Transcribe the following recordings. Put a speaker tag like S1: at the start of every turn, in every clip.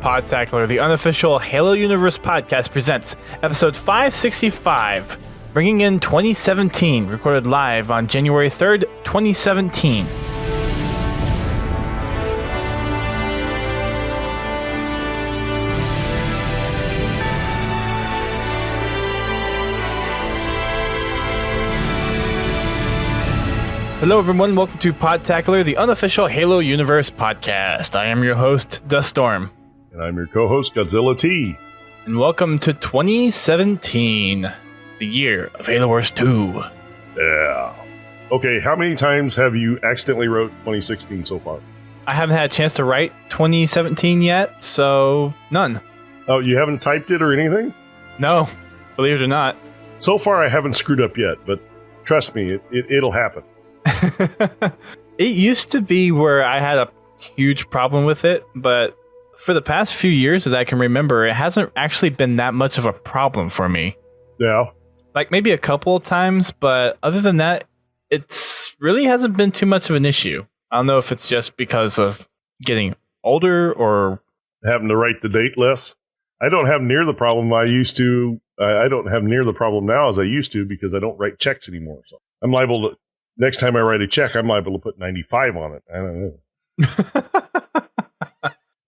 S1: Podtacular, the unofficial Halo Universe podcast, presents episode 565, bringing in 2017, recorded live on January 3rd, 2017. Hello everyone, welcome to Podtacular, the unofficial Halo Universe podcast. I am your host, Duststorm.
S2: And I'm your co-host, Godzilla T.
S1: And welcome to 2017, the year of Halo Wars 2.
S2: Yeah. Okay, how many times have you accidentally wrote 2016 so far?
S1: I haven't had a chance to write 2017 yet, so none.
S2: Oh, you haven't typed it or anything?
S1: No, believe it or not.
S2: So far I haven't screwed up yet, but trust me, it'll happen.
S1: It used to be where I had a huge problem with it, but for the past few years that I can remember, it hasn't actually been that much of a problem for me.
S2: Yeah.
S1: Like maybe a couple of times, but other than that, it's really hasn't been too much of an issue. I don't know if it's just because of getting older or
S2: having to write the date less. I don't have near the problem I used to. I don't have near the problem now as I used to because I don't write checks anymore. So I'm liable to. Next time I write a check, I'm liable to put 95 on it. I don't know.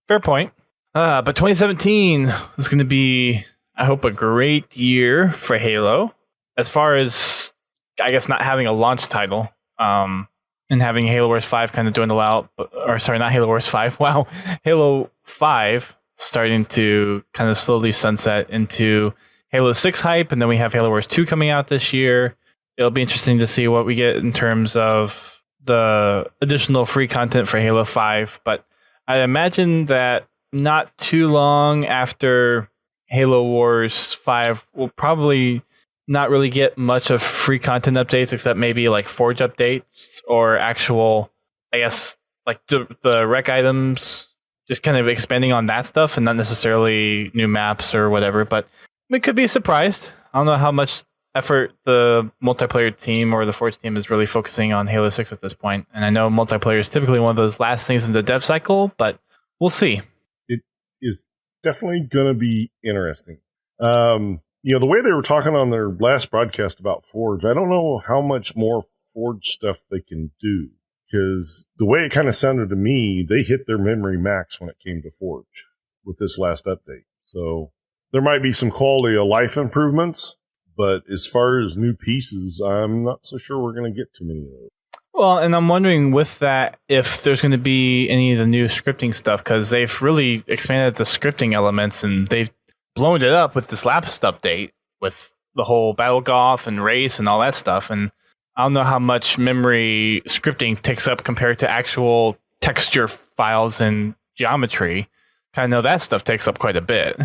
S1: Fair point. But 2017 is going to be, I hope, a great year for Halo. As far as, I guess, not having a launch title and having Halo Wars 5 kind of dwindle out. Or sorry, not Halo Wars 5. Wow. Halo 5 starting to kind of slowly sunset into Halo 6 hype. And then we have Halo Wars 2 coming out this year. It'll be interesting to see what we get in terms of the additional free content for Halo 5, but I imagine that not too long after Halo Wars 5, we'll probably not really get much of free content updates, except maybe like Forge updates or actual, I guess, like the rec items, just kind of expanding on that stuff and not necessarily new maps or whatever, but we could be surprised. I don't know how much effort the multiplayer team or the Forge team is really focusing on Halo 6 at this point. And I know multiplayer is typically one of those last things in the dev cycle, but we'll see.
S2: It is definitely going to be interesting. The way they were talking on their last broadcast about Forge, I don't know how much more Forge stuff they can do. Because the way it kind of sounded to me, they hit their memory max when it came to Forge with this last update. So there might be some quality of life improvements. But as far as new pieces, I'm not so sure we're going to get too many of those.
S1: Well, and I'm wondering with that if there's going to be any of the new scripting stuff, because they've really expanded the scripting elements and they've blown it up with this last update with the whole battle golf and race and all that stuff. And I don't know how much memory scripting takes up compared to actual texture files and geometry. I know that stuff takes up quite a bit.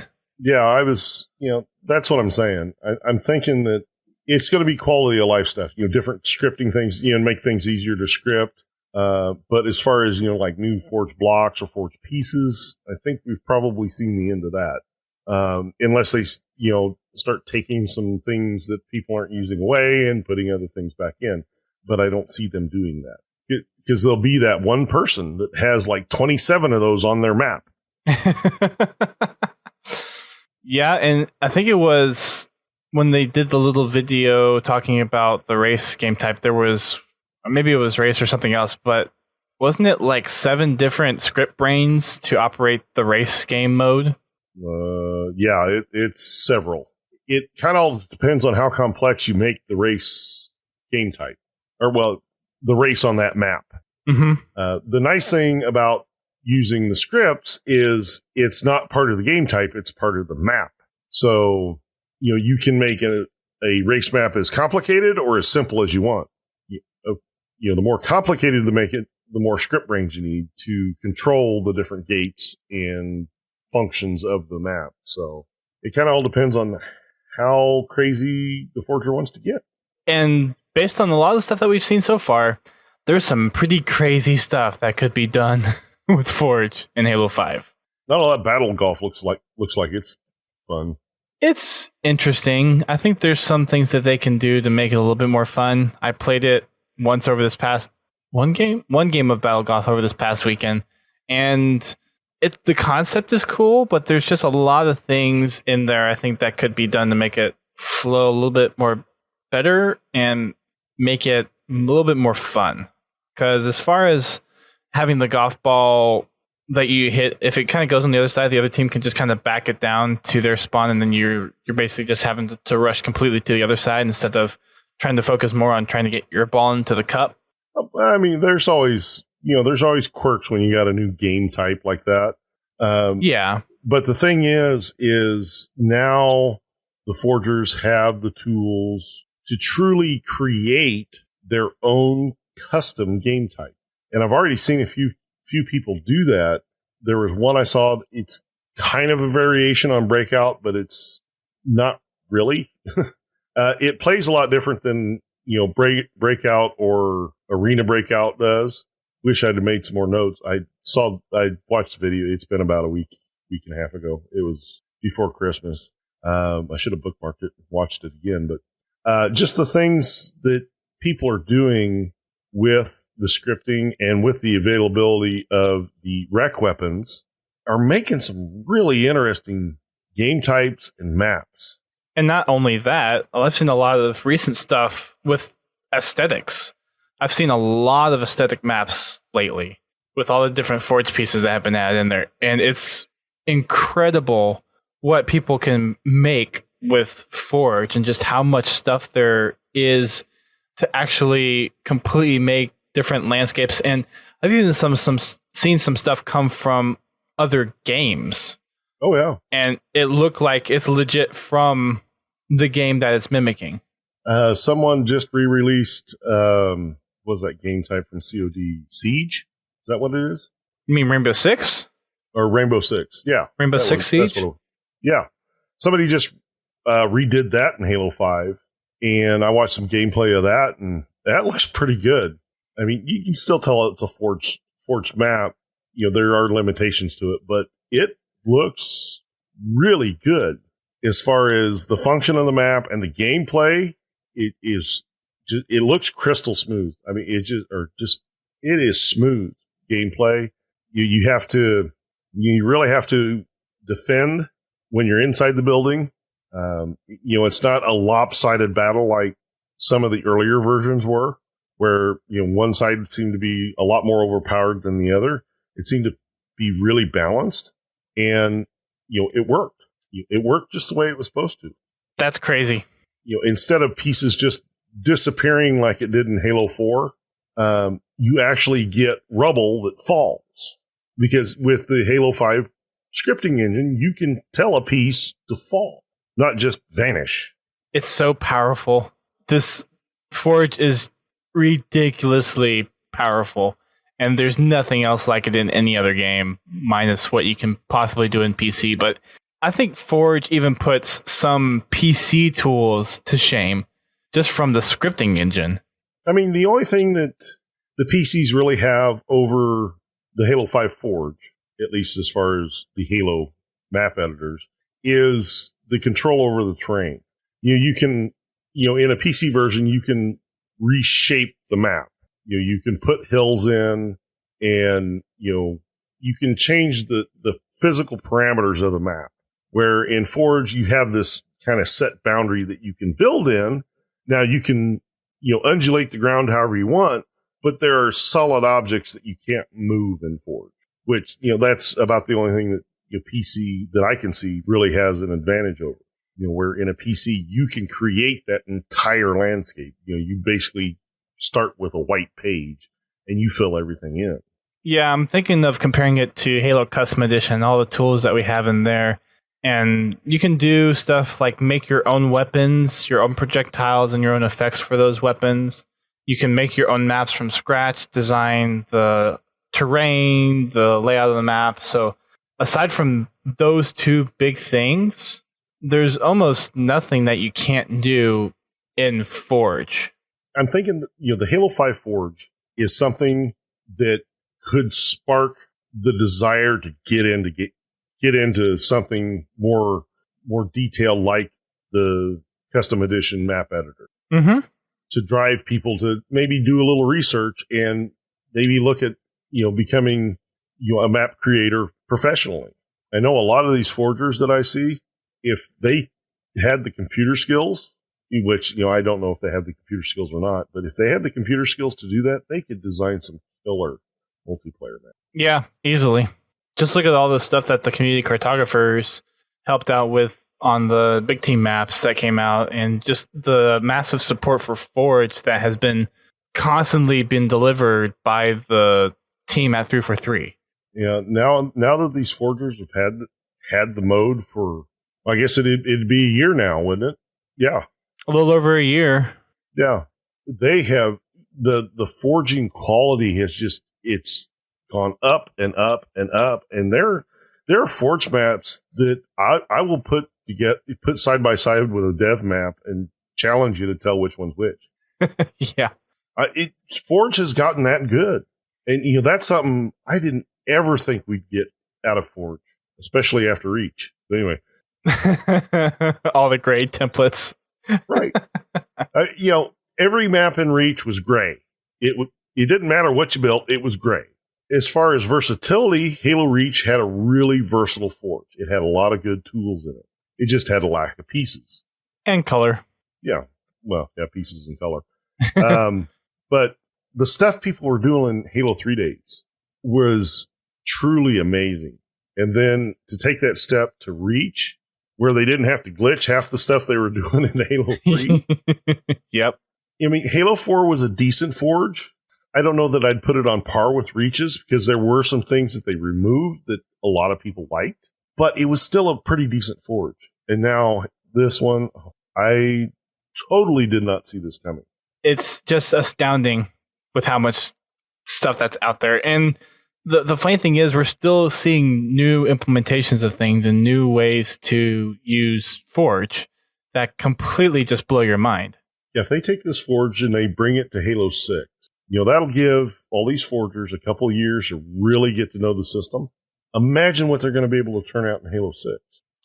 S2: Yeah, that's what I'm saying. I'm thinking that it's going to be quality of life stuff, different scripting things, make things easier to script. But as far as, like new Forge blocks or Forge pieces, I think we've probably seen the end of that. Unless they, start taking some things that people aren't using away and putting other things back in. But I don't see them doing that. Because there'll be that one person that has like 27 of those on their map.
S1: Yeah, and I think it was when they did the little video talking about the race game type, there was, or maybe it was race or something else, but wasn't it like 7 different script brains to operate the race game mode?
S2: Yeah, it's several. It kind of all depends on how complex you make the race game type, or the race on that map.
S1: Mm-hmm.
S2: The nice thing about using the scripts is it's not part of the game type, it's part of the map. So, you can make a race map as complicated or as simple as you want. The more complicated to make it, the more script brains you need to control the different gates and functions of the map. So it kind of all depends on how crazy the Forger wants to get. And
S1: based on a lot of the stuff that we've seen so far, there's some pretty crazy stuff that could be done with Forge in Halo 5.
S2: Not all that battle golf looks like it's fun.
S1: It's interesting. I think there's some things that they can do to make it a little bit more fun. I played it once over this past one game of battle golf over this past weekend, and the concept is cool, but there's just a lot of things in there I think that could be done to make it flow a little bit more better and make it a little bit more fun. Because as far as having the golf ball that you hit, if it kind of goes on the other side, the other team can just kind of back it down to their spawn, and then you're basically just having to rush completely to the other side instead of trying to focus more on trying to get your ball into the cup.
S2: I mean, there's always quirks when you got a new game type like that.
S1: Yeah.
S2: But the thing is now the forgers have the tools to truly create their own custom game type. And I've already seen a few people do that. There was one I saw, it's kind of a variation on Breakout, but it's not really. It plays a lot different than, Breakout or Arena Breakout does. Wish I'd have made some more notes. I watched the video. It's been about a week and a half ago. It was before Christmas. I should have bookmarked it and watched it again, but just the things that people are doing with the scripting and with the availability of the rec weapons are making some really interesting game types and maps.
S1: And not only that, I've seen a lot of recent stuff with aesthetics. I've seen a lot of aesthetic maps lately with all the different Forge pieces that have been added in there. And it's incredible what people can make with Forge and just how much stuff there is to actually completely make different landscapes. And I've even seen some stuff come from other games.
S2: Oh, yeah.
S1: And it looked like it's legit from the game that it's mimicking.
S2: Someone just re-released, what was that game type from COD? Siege? Is that what it is?
S1: You mean Rainbow Six?
S2: Or Rainbow Six, yeah.
S1: Rainbow Six Siege?
S2: Yeah. Somebody just redid that in Halo 5, and I watched some gameplay of that, and that looks pretty good. I mean, you can still tell it's a forged map. There are limitations to it, but it looks really good as far as the function of the map and the gameplay. It looks crystal smooth. I mean, it is smooth gameplay. You really have to defend when you're inside the building. It's not a lopsided battle like some of the earlier versions were, where, one side seemed to be a lot more overpowered than the other. It seemed to be really balanced, and, it worked. It worked just the way it was supposed to.
S1: That's crazy.
S2: Instead of pieces just disappearing like it did in Halo 4, you actually get rubble that falls. Because with the Halo 5 scripting engine, you can tell a piece to fall, not just vanish.
S1: It's so powerful. This Forge is ridiculously powerful, and there's nothing else like it in any other game, minus what you can possibly do in PC. But I think Forge even puts some PC tools to shame just from the scripting engine.
S2: I mean, the only thing that the PCs really have over the Halo 5 Forge, at least as far as the Halo map editors, is the control over the terrain. You can, in a PC version, you can reshape the map. You can put hills in, and, you can change the physical parameters of the map. Where in Forge, you have this kind of set boundary that you can build in. Now you can, undulate the ground however you want, but there are solid objects that you can't move in Forge, which, that's about the only thing that your PC that I can see really has an advantage over. Where in a PC, you can create that entire landscape. You basically start with a white page and you fill everything in.
S1: Yeah, I'm thinking of comparing it to Halo Custom Edition, all the tools that we have in there. And you can do stuff like make your own weapons, your own projectiles, and your own effects for those weapons. You can make your own maps from scratch, design the terrain, the layout of the map. So aside from those two big things, there's almost nothing that you can't do in Forge.
S2: I'm thinking, the Halo 5 Forge is something that could spark the desire to get into something more detailed like the custom edition map editor.
S1: Mm-hmm.
S2: To drive people to maybe do a little research and maybe look at, becoming, a map creator professionally. I know a lot of these forgers that I see, if they had the computer skills, which, I don't know if they have the computer skills or not, but if they had the computer skills to do that, they could design some killer multiplayer maps.
S1: Yeah, easily. Just look at all the stuff that the community cartographers helped out with on the big team maps that came out, and just the massive support for Forge that has been constantly been delivered by the team at 343.
S2: Yeah, now that these forgers have had the mode for, I guess it'd be a year now, wouldn't it? Yeah.
S1: A little over a year.
S2: Yeah. They have the forging quality it's gone up and up and up, and there are forge maps that I will put side by side with a dev map and challenge you to tell which one's which.
S1: Yeah.
S2: Forge has gotten that good. And that's something I didn't ever think we'd get out of Forge, especially after Reach. But anyway,
S1: all the gray templates.
S2: Right. Every map in Reach was gray. It didn't matter what you built, it was gray. As far as versatility, Halo Reach had a really versatile Forge. It had a lot of good tools in it. It just had a lack of pieces.
S1: And color.
S2: Yeah. Well, yeah, pieces and color. But the stuff people were doing in Halo 3 days was truly amazing. And then to take that step to Reach, where they didn't have to glitch half the stuff they were doing in Halo 3.
S1: Yep.
S2: I mean, Halo 4 was a decent Forge. I don't know that I'd put it on par with Reach's, because there were some things that they removed that a lot of people liked, but it was still a pretty decent Forge. And now this one, I totally did not see this coming.
S1: It's just astounding with how much stuff that's out there. And the funny thing is, we're still seeing new implementations of things and new ways to use Forge that completely just blow your mind.
S2: Yeah, if they take this Forge and they bring it to Halo 6, that'll give all these forgers a couple of years to really get to know the system. Imagine what they're going to be able to turn out in Halo 6.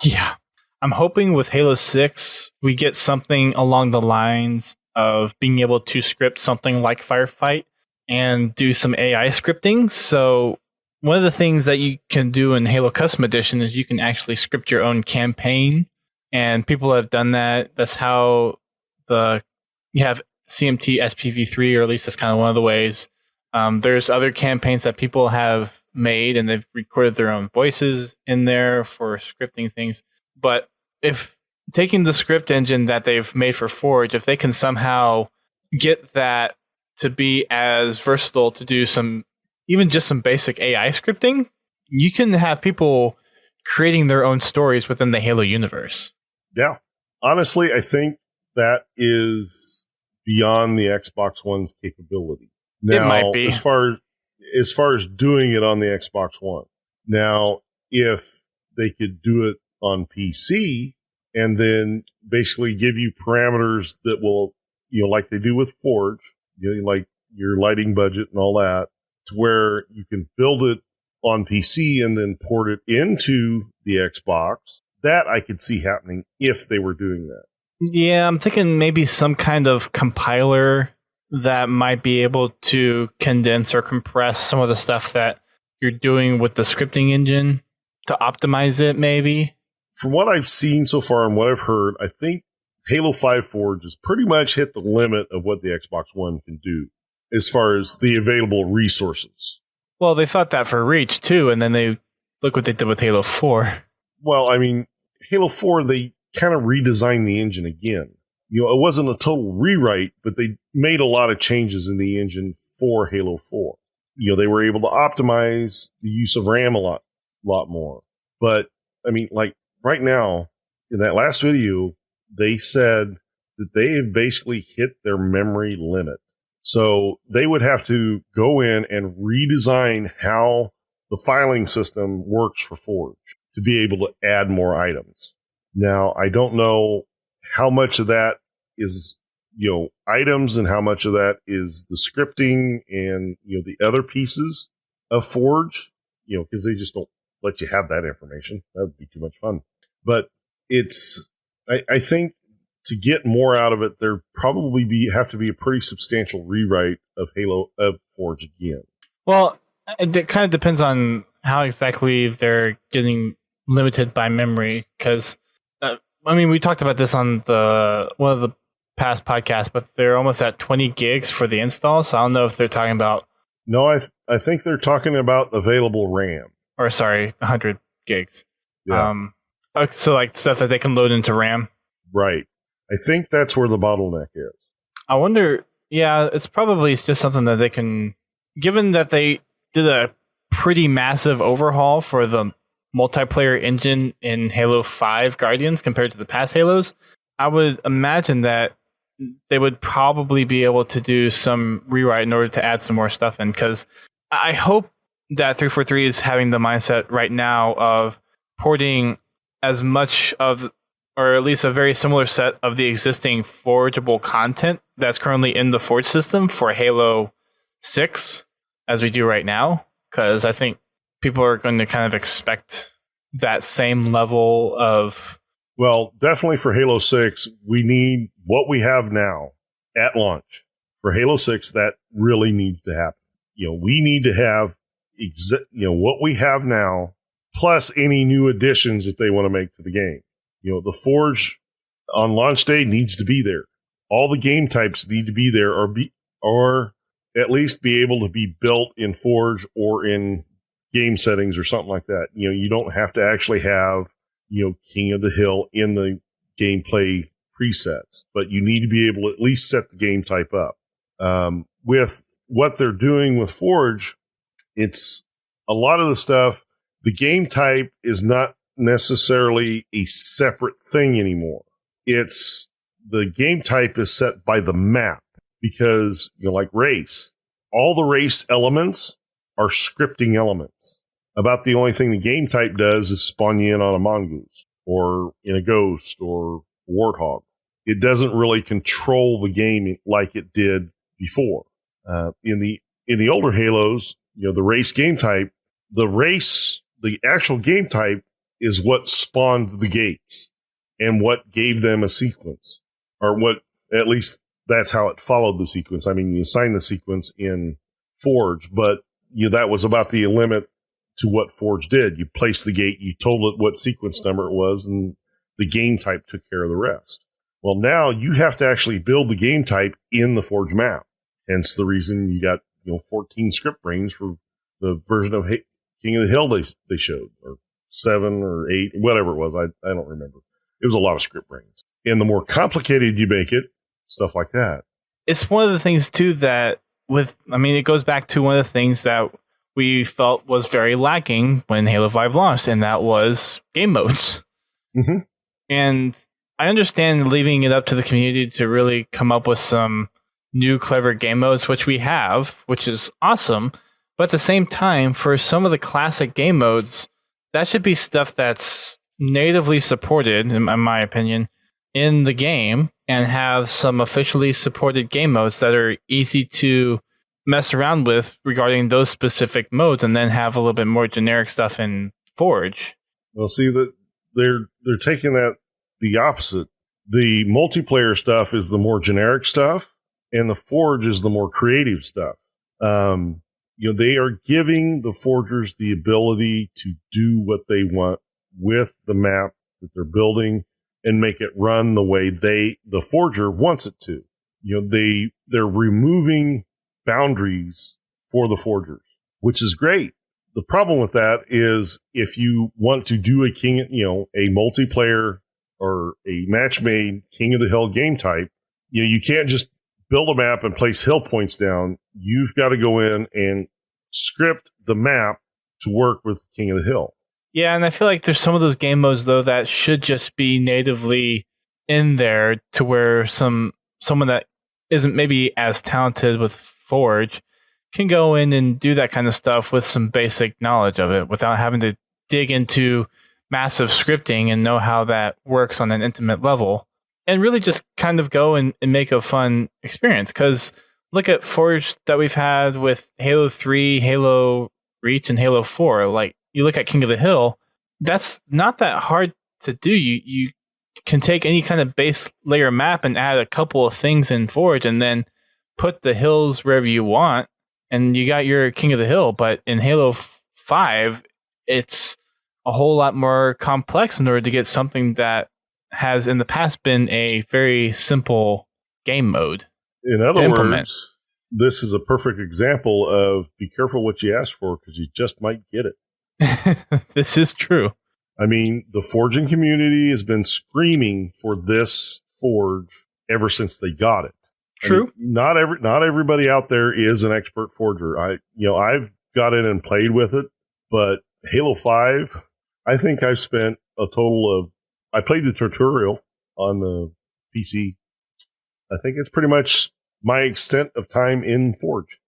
S1: Yeah. I'm hoping with Halo 6, we get something along the lines of being able to script something like Firefight and do some AI scripting. So one of the things that you can do in Halo Custom Edition is you can actually script your own campaign. And people have done that. That's how you have CMT SPV3, or at least that's kind of one of the ways. There's other campaigns that people have made, and they've recorded their own voices in there for scripting things. But if taking the script engine that they've made for Forge, if they can somehow get that to be as versatile to do even just some basic AI scripting, you can have people creating their own stories within the Halo universe.
S2: Yeah. Honestly, I think that is beyond the Xbox One's capability. Now,
S1: it might be.
S2: As far as doing it on the Xbox One. Now, if they could do it on PC and then basically give you parameters that will, like they do with Forge, like your lighting budget and all that, to where you can build it on PC and then port it into the Xbox, that I could see happening if they were doing that.
S1: Yeah, I'm thinking maybe some kind of compiler that might be able to condense or compress some of the stuff that you're doing with the scripting engine to optimize it, maybe.
S2: From what I've seen so far and what I've heard, I think Halo 5 Forge has pretty much hit the limit of what the Xbox One can do as far as the available resources.
S1: Well, they thought that for Reach, too, and then look what they did with Halo 4.
S2: Well, I mean, Halo 4, they kind of redesigned the engine again. It wasn't a total rewrite, but they made a lot of changes in the engine for Halo 4. They were able to optimize the use of RAM a lot more. But, I mean, like right now, in that last video, they said that they have basically hit their memory limit. So they would have to go in and redesign how the filing system works for Forge to be able to add more items. Now, I don't know how much of that is, items and how much of that is the scripting and, the other pieces of Forge, because they just don't let you have that information. That would be too much fun. But I think to get more out of it, there probably have to be a pretty substantial rewrite of Forge again.
S1: Well, it kind of depends on how exactly they're getting limited by memory. Because, we talked about this on one of the past podcasts, but they're almost at 20 gigs for the install. So I don't know if they're talking about...
S2: No, I think they're talking about available RAM.
S1: Or, sorry, 100 gigs.
S2: Yeah.
S1: So, like, stuff that they can load into RAM?
S2: Right. I think that's where the bottleneck is.
S1: I wonder... Yeah, it's probably just something that they can... Given that they did a pretty massive overhaul for the multiplayer engine in Halo 5 Guardians compared to the past Halos, I would imagine that they would probably be able to do some rewrite in order to add some more stuff in, because I hope that 343 is having the mindset right now of porting as much of, or at least a very similar set of the existing forgeable content that's currently in the Forge system for Halo 6 as we do right now, because I think people are going to kind of expect that same level of...
S2: Well, definitely for Halo 6, we need what we have now at launch. For Halo 6, that really needs to happen. We need to have what we have now, plus any new additions that they want to make to the game. The Forge on launch day needs to be there. All the game types need to be there, or at least be able to be built in Forge or in game settings or something like that. You don't have to actually have, King of the Hill in the gameplay presets, but you need to be able to at least set the game type up. With what they're doing with Forge, it's a lot of the stuff, the game type is not necessarily a separate thing anymore. It's the game type is set by the map, because, like race, all the race elements are scripting elements. About the only thing the game type does is spawn you in on a mongoose or in a ghost or warthog. It doesn't really control the game like it did before. In the older Halos, the race game type, the actual game type is what spawned the gates and what gave them a sequence, or what, at least that's how it followed the sequence. You assign the sequence in Forge, but that was about the limit to what Forge did. You placed the gate, you told it what sequence number it was, and the game type took care of the rest. Well, now you have to actually build the game type in the Forge map. Hence the reason you got 14 script brains for the version of King of the Hill they showed, or 7 or 8, whatever it was. I don't remember. It was a lot of script brains. And the more complicated you make it, stuff like that.
S1: It's one of the things too that it goes back to one of the things that we felt was very lacking when Halo 5 launched, and that was game modes.
S2: Mm-hmm.
S1: And I understand leaving it up to the community to really come up with some new clever game modes, which we have, which is awesome. But at the same time, for some of the classic game modes, that should be stuff that's natively supported, in my opinion, in the game, and have some officially supported game modes that are easy to mess around with regarding those specific modes, and then have a little bit more generic stuff in Forge.
S2: Well, see, that they're taking that the opposite. The multiplayer stuff is the more generic stuff, and the Forge is the more creative stuff. They are giving the Forgers the ability to do what they want with the map that they're building and make it run the way the Forger wants it to. They're removing boundaries for the Forgers, which is great. The problem with that is if you want to do a multiplayer or a match-made King of the Hill game type, you can't just build a map and place hill points down. You've got to go in and script the map to work with King of the Hill.
S1: Yeah, and I feel like there's some of those game modes, though, that should just be natively in there to where someone that isn't maybe as talented with Forge can go in and do that kind of stuff with some basic knowledge of it without having to dig into massive scripting and know how that works on an intimate level, and really just kind of go and make a fun experience. Because look at Forge that we've had with Halo 3, Halo Reach, and Halo 4. Like, you look at King of the Hill, that's not that hard to do. You can take any kind of base layer map and add a couple of things in Forge and then put the hills wherever you want, and you got your King of the Hill. But in Halo 5, it's a whole lot more complex in order to get something that has in the past been a very simple game mode.
S2: In other words, this is a perfect example of be careful what you ask for because you just might get it.
S1: This is true.
S2: I mean, the forging community has been screaming for this forge ever since they got it.
S1: True.
S2: I mean, not everybody out there is an expert forger. I've got in and played with it, but Halo 5, I think I've spent a total of, I played the tutorial on the PC. I think it's pretty much my extent of time in Forge.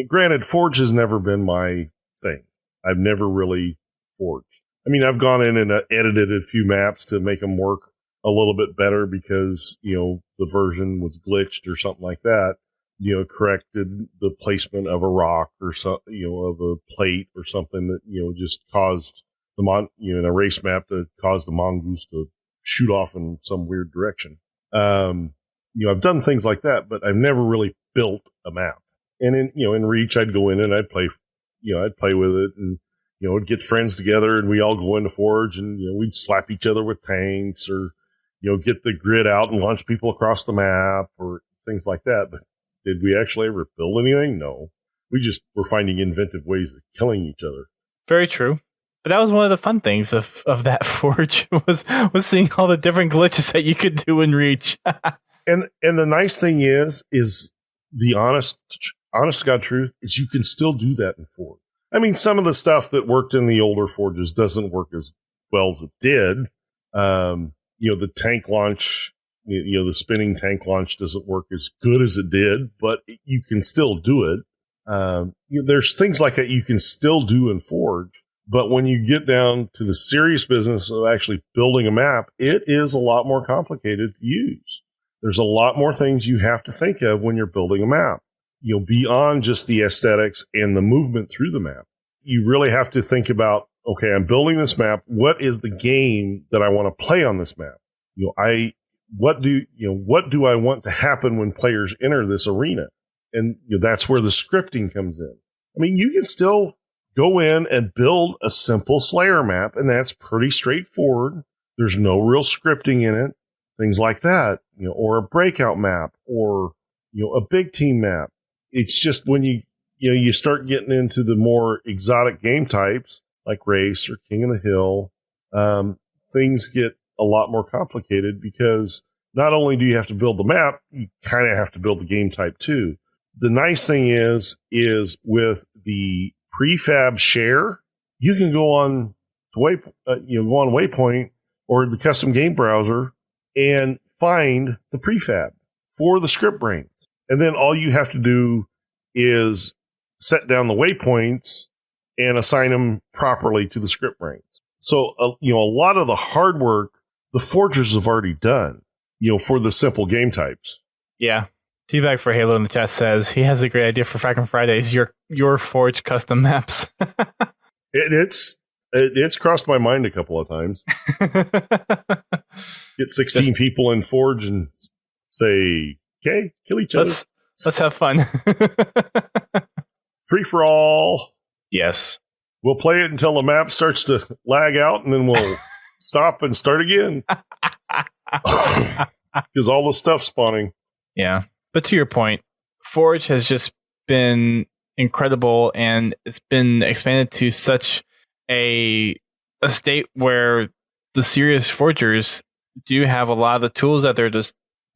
S2: Granted, Forge has never been my thing. I've never really forged. I mean, I've gone in and edited a few maps to make them work a little bit better because, the version was glitched or something like that. Corrected the placement of a rock or of a plate or something that, just caused in a race map to cause the mongoose to shoot off in some weird direction. I've done things like that, but I've never really built a map. And in Reach, I'd go in and I'd play with it and, would get friends together and we all go into Forge and, we'd slap each other with tanks or, get the grid out and launch people across the map or things like that. But did we actually ever build anything? No. We just were finding inventive ways of killing each other.
S1: Very true. But that was one of the fun things of that Forge was seeing all the different glitches that you could do in Reach.
S2: And the nice thing is the honest to God truth is you can still do that in Forge. I mean, some of the stuff that worked in the older Forges doesn't work as well as it did. The tank launch, the spinning tank launch doesn't work as good as it did, but you can still do it. There's things like that you can still do in Forge. But when you get down to the serious business of actually building a map, it is a lot more complicated to use. There's a lot more things you have to think of when you're building a map. Beyond just the aesthetics and the movement through the map. You really have to think about, okay, I'm building this map. What is the game that I want to play on this map? What do I want to happen when players enter this arena? And that's where the scripting comes in. I mean, you can still go in and build a simple Slayer map, and that's pretty straightforward. There's no real scripting in it. Things like that, or a breakout map, or a big team map. It's just when you start getting into the more exotic game types like race or King of the Hill, things get a lot more complicated because not only do you have to build the map, you kind of have to build the game type too. The nice thing is with the prefab share, you can go on to Waypoint or the custom game browser and find the prefab for the script brains. And then all you have to do is set down the waypoints and assign them properly to the script brains. So, a lot of the hard work the forgers have already done, for the simple game types.
S1: Yeah. Teabag for Halo in the chat says he has a great idea for Frackin' Fridays. Your Forge custom maps.
S2: It's crossed my mind a couple of times. Get 16 people in Forge and say, okay, kill each other.
S1: Let's have fun.
S2: Free for all.
S1: Yes.
S2: We'll play it until the map starts to lag out, and then we'll stop and start again. Because all the stuff's spawning.
S1: Yeah. But to your point, Forge has just been incredible, and it's been expanded to such a state where the serious forgers do have a lot of the tools at their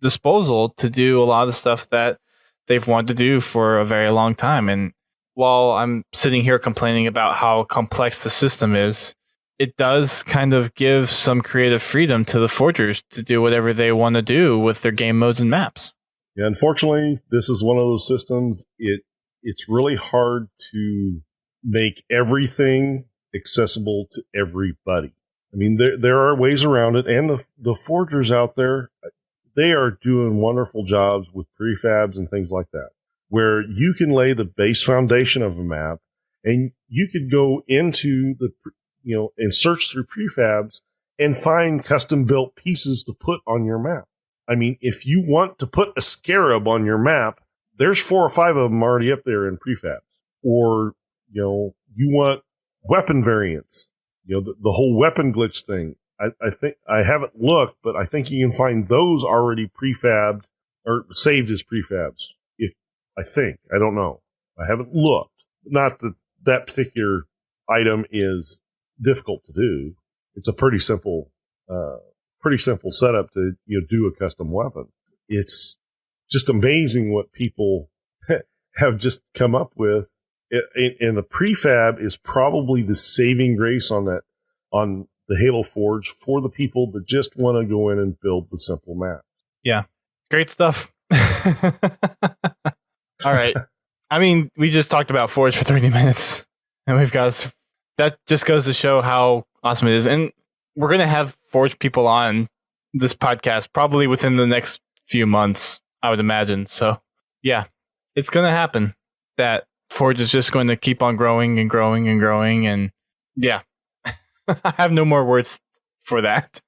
S1: disposal to do a lot of the stuff that they've wanted to do for a very long time. And while I'm sitting here complaining about how complex the system is, it does kind of give some creative freedom to the forgers to do whatever they want to do with their game modes and maps.
S2: Yeah, unfortunately, this is one of those systems. It's really hard to make everything accessible to everybody. I mean, there are ways around it, and the forgers out there, they are doing wonderful jobs with prefabs and things like that, where you can lay the base foundation of a map, and you could go into and search through prefabs and find custom built pieces to put on your map. I mean, if you want to put a scarab on your map, there's 4 or 5 of them already up there in prefabs. Or, You want weapon variants. The whole weapon glitch thing. I think I haven't looked, but I think you can find those already prefabbed or saved as prefabs. I don't know. I haven't looked. Not that particular item is difficult to do. It's a pretty simple setup to do a custom weapon. It's just amazing what people have just come up with, and the prefab is probably the saving grace on the Halo Forge for the people that just want to go in and build the simple map.
S1: Yeah, great stuff. All right. I mean, we just talked about Forge for 30 minutes, and that just goes to show how awesome it is. And we're going to have Forge people on this podcast probably within the next few months, I would imagine. So, yeah, it's going to happen. That Forge is just going to keep on growing and growing and growing. And yeah, I have no more words for that.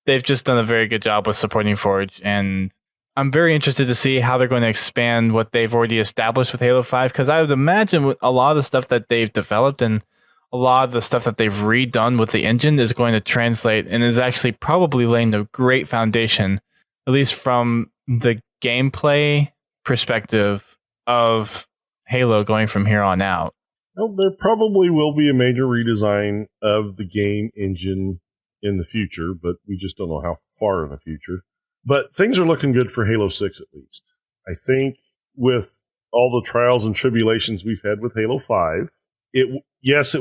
S1: They've just done a very good job with supporting Forge, and I'm very interested to see how they're going to expand what they've already established with Halo 5, because I would imagine with a lot of the stuff that they've developed and a lot of the stuff that they've redone with the engine is going to translate and is actually probably laying a great foundation, at least from the gameplay perspective of Halo going from here on out.
S2: Well, there probably will be a major redesign of the game engine in the future, but we just don't know how far in the future. But things are looking good for Halo 6 at least. I think with all the trials and tribulations we've had with Halo 5, it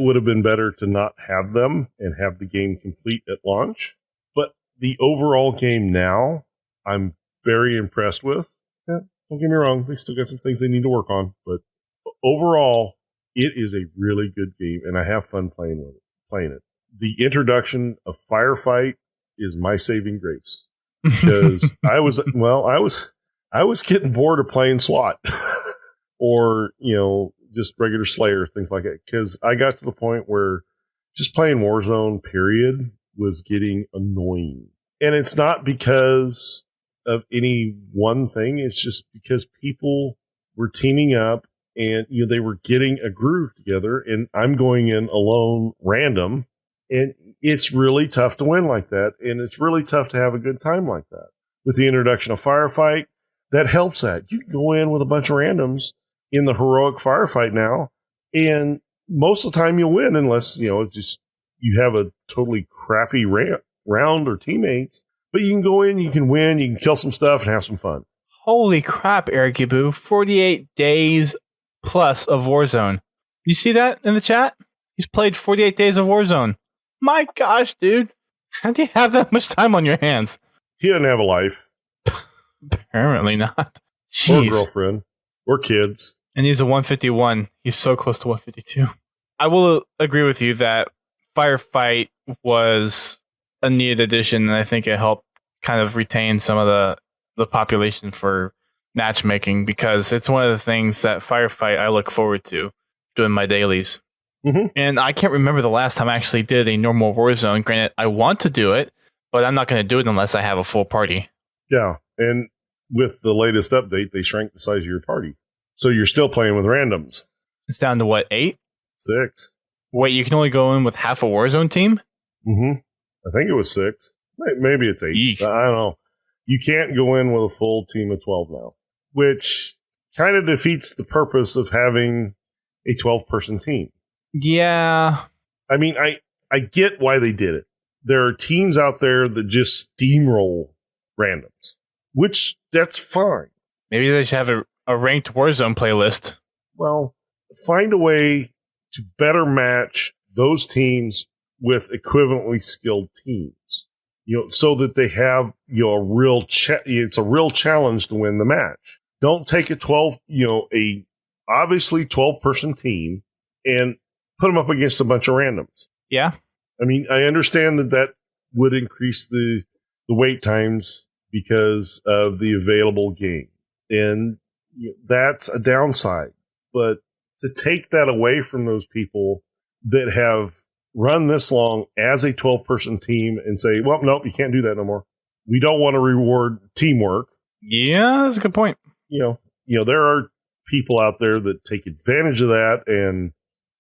S2: would have been better to not have them and have the game complete at launch. But the overall game now, I'm very impressed with. Yeah, don't get me wrong, they still got some things they need to work on. But overall, it is a really good game, and I have fun playing it. The introduction of Firefight is my saving grace. Because I was getting bored of playing SWAT or, just regular Slayer, things like that. Because I got to the point where just playing Warzone, period, was getting annoying. And it's not because of any one thing. It's just because people were teaming up and, they were getting a groove together, and I'm going in alone, random. And it's really tough to win like that, and it's really tough to have a good time like that. With the introduction of Firefight, that helps that. You can go in with a bunch of randoms in the heroic Firefight now, and most of the time you'll win unless, just you have a totally crappy round or teammates. But you can go in, you can win, you can kill some stuff and have some fun.
S1: Holy crap, Eric Yabu. 48 days plus of Warzone. You see that in the chat? He's played 48 days of Warzone. My gosh, dude. How do you have that much time on your hands?
S2: He doesn't have a life.
S1: Apparently not. Jeez.
S2: Or girlfriend. Or kids.
S1: And he's a 151. He's so close to 152. I will agree with you that Firefight was a neat addition, and I think it helped kind of retain some of the population for matchmaking, because it's one of the things that Firefight I look forward to doing my dailies. Mm-hmm. And I can't remember the last time I actually did a normal Warzone. Granted, I want to do it, but I'm not going to do it unless I have a full party.
S2: Yeah, and with the latest update, they shrank the size of your party. So you're still playing with randoms.
S1: It's down to what, 8?
S2: 6.
S1: Wait, you can only go in with half a Warzone team?
S2: Mm-hmm. I think it was 6. Maybe it's 8.
S1: Eek.
S2: I don't know. You can't go in with a full team of 12 now, which kind of defeats the purpose of having a 12-person team.
S1: Yeah.
S2: I mean, I get why they did it. There are teams out there that just steamroll randoms, which that's fine.
S1: Maybe they should have a ranked Warzone playlist.
S2: Well, find a way to better match those teams with equivalently skilled teams, so that they have, a real it's a real challenge to win the match. Don't take a obviously 12-person team and put them up against a bunch of randoms.
S1: Yeah.
S2: I mean, I understand that would increase the wait times because of the available game. And that's a downside. But to take that away from those people that have run this long as a 12-person team and say, well, nope, you can't do that no more. We don't want to reward teamwork.
S1: Yeah, that's a good point.
S2: There are people out there that take advantage of that and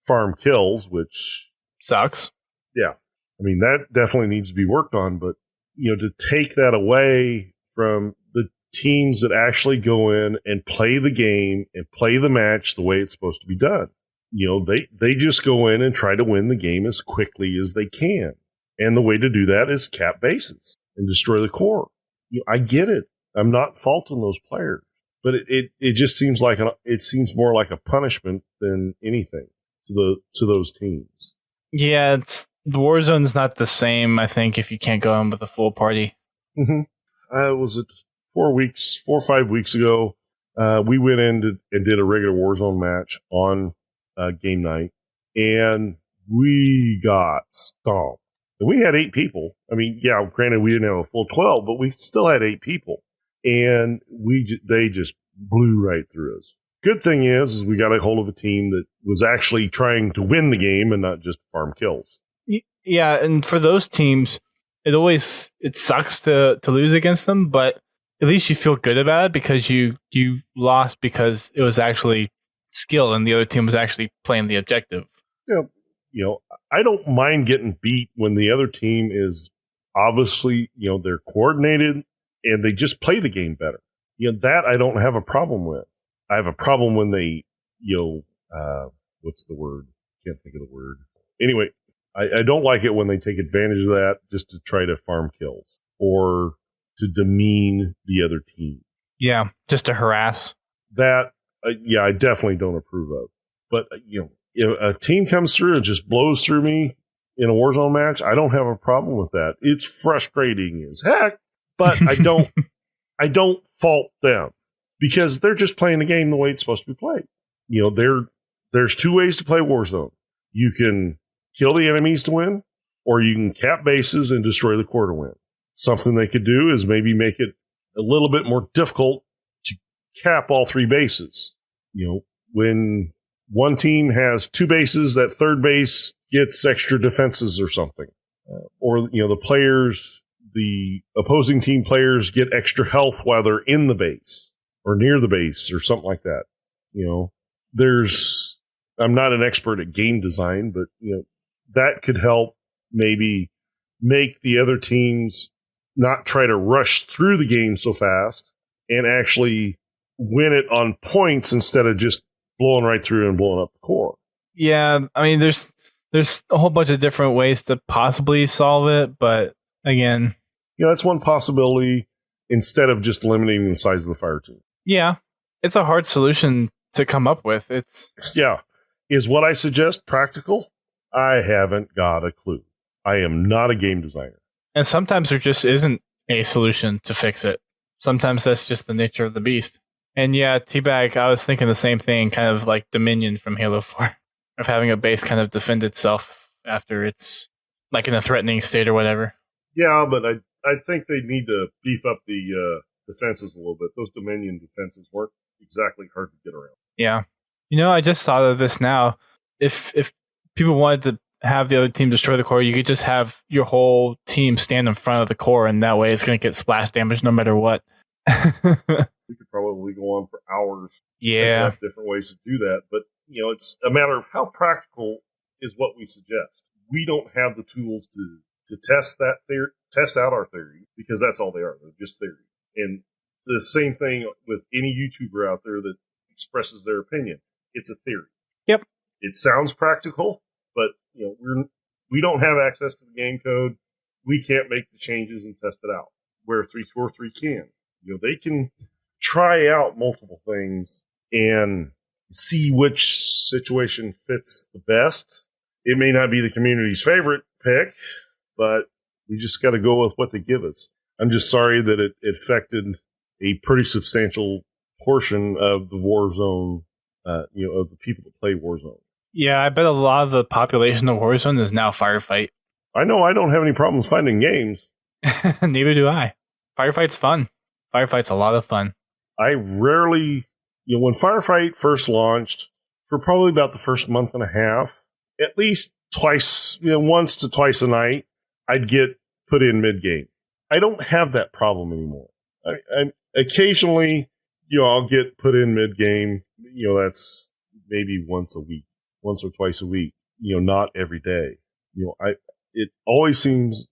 S2: farm kills, which
S1: Sucks.
S2: yeah, I mean that definitely needs to be worked on. But to take that away from the teams that actually go in and play the game and play the match the way it's supposed to be done. They just go in and try to win the game as quickly as they can. And the way to do that is cap bases and destroy the core. I get it. I'm not faulting those players, but it just seems like it seems more like a punishment than anything to those teams.
S1: Yeah, the Warzone's not the same, I think, if you can't go in with a full party.
S2: Mm-hmm. Was it 4 or 5 weeks ago? We went in and did a regular Warzone match on game night, and we got stomped. And we had 8 people. I mean, yeah, granted we didn't have a full 12, but we still had 8 people, and they just blew right through us. Good thing is we got a hold of a team that was actually trying to win the game and not just farm kills.
S1: Yeah, and for those teams, it sucks to lose against them, but at least you feel good about it because you lost because it was actually skill and the other team was actually playing the objective.
S2: Yeah, I don't mind getting beat when the other team is obviously, they're coordinated and they just play the game better. That I don't have a problem with. I have a problem when they, what's the word? Can't think of the word. Anyway, I don't like it when they take advantage of that just to try to farm kills or to demean the other team.
S1: Yeah, just to harass.
S2: That, I definitely don't approve of. But, if a team comes through and just blows through me in a Warzone match, I don't have a problem with that. It's frustrating as heck, but I don't fault them because they're just playing the game the way it's supposed to be played. There's 2 ways to play Warzone. You can kill the enemies to win, or you can cap bases and destroy the core to win. Something they could do is maybe make it a little bit more difficult to cap all 3 bases. When one team has 2 bases, that third base gets extra defenses or something. Or the opposing team players get extra health while they're in the base or near the base or something like that. I'm not an expert at game design, but, that could help maybe make the other teams not try to rush through the game so fast and actually win it on points instead of just blowing right through and blowing up the core.
S1: Yeah, I mean, there's a whole bunch of different ways to possibly solve it, but again,
S2: that's one possibility instead of just limiting the size of the fire team.
S1: Yeah, it's a hard solution to come up with.
S2: Is what I suggest practical? I haven't got a clue. I am not a game designer.
S1: And sometimes there just isn't a solution to fix it. Sometimes that's just the nature of the beast. And yeah, Teabag, I was thinking the same thing, kind of like Dominion from Halo 4, of having a base kind of defend itself after it's like in a threatening state or whatever.
S2: Yeah, but I think they need to beef up the defenses a little bit. Those Dominion defenses weren't exactly hard to get around.
S1: Yeah. I just thought of this now. If people wanted to have the other team destroy the core, you could just have your whole team stand in front of the core, and that way it's going to get splash damage no matter what.
S2: We could probably go on for hours.
S1: Yeah.
S2: Have different ways to do that. But, it's a matter of how practical is what we suggest. We don't have the tools to test that theory, test out our theory, because that's all they are. They're just theory. And it's the same thing with any YouTuber out there that expresses their opinion. It's a theory.
S1: Yep.
S2: It sounds practical, but we don't have access to the game code. We can't make the changes and test it out. Where 343 can. They can try out multiple things and see which situation fits the best. It may not be the community's favorite pick, but we just got to go with what they give us. I'm just sorry that it affected a pretty substantial portion of the Warzone, of the people that play Warzone.
S1: Yeah, I bet a lot of the population of Warzone is now Firefight.
S2: I know I don't have any problems finding games.
S1: Neither do I. Firefight's fun. Firefight's a lot of fun.
S2: I rarely, when Firefight first launched, for probably about the first month and a half, at least twice, once to twice a night, I'd get put in mid-game. I don't have that problem anymore. I occasionally, I'll get put in mid-game. That's maybe once a week. once or twice a week, not every day. It seems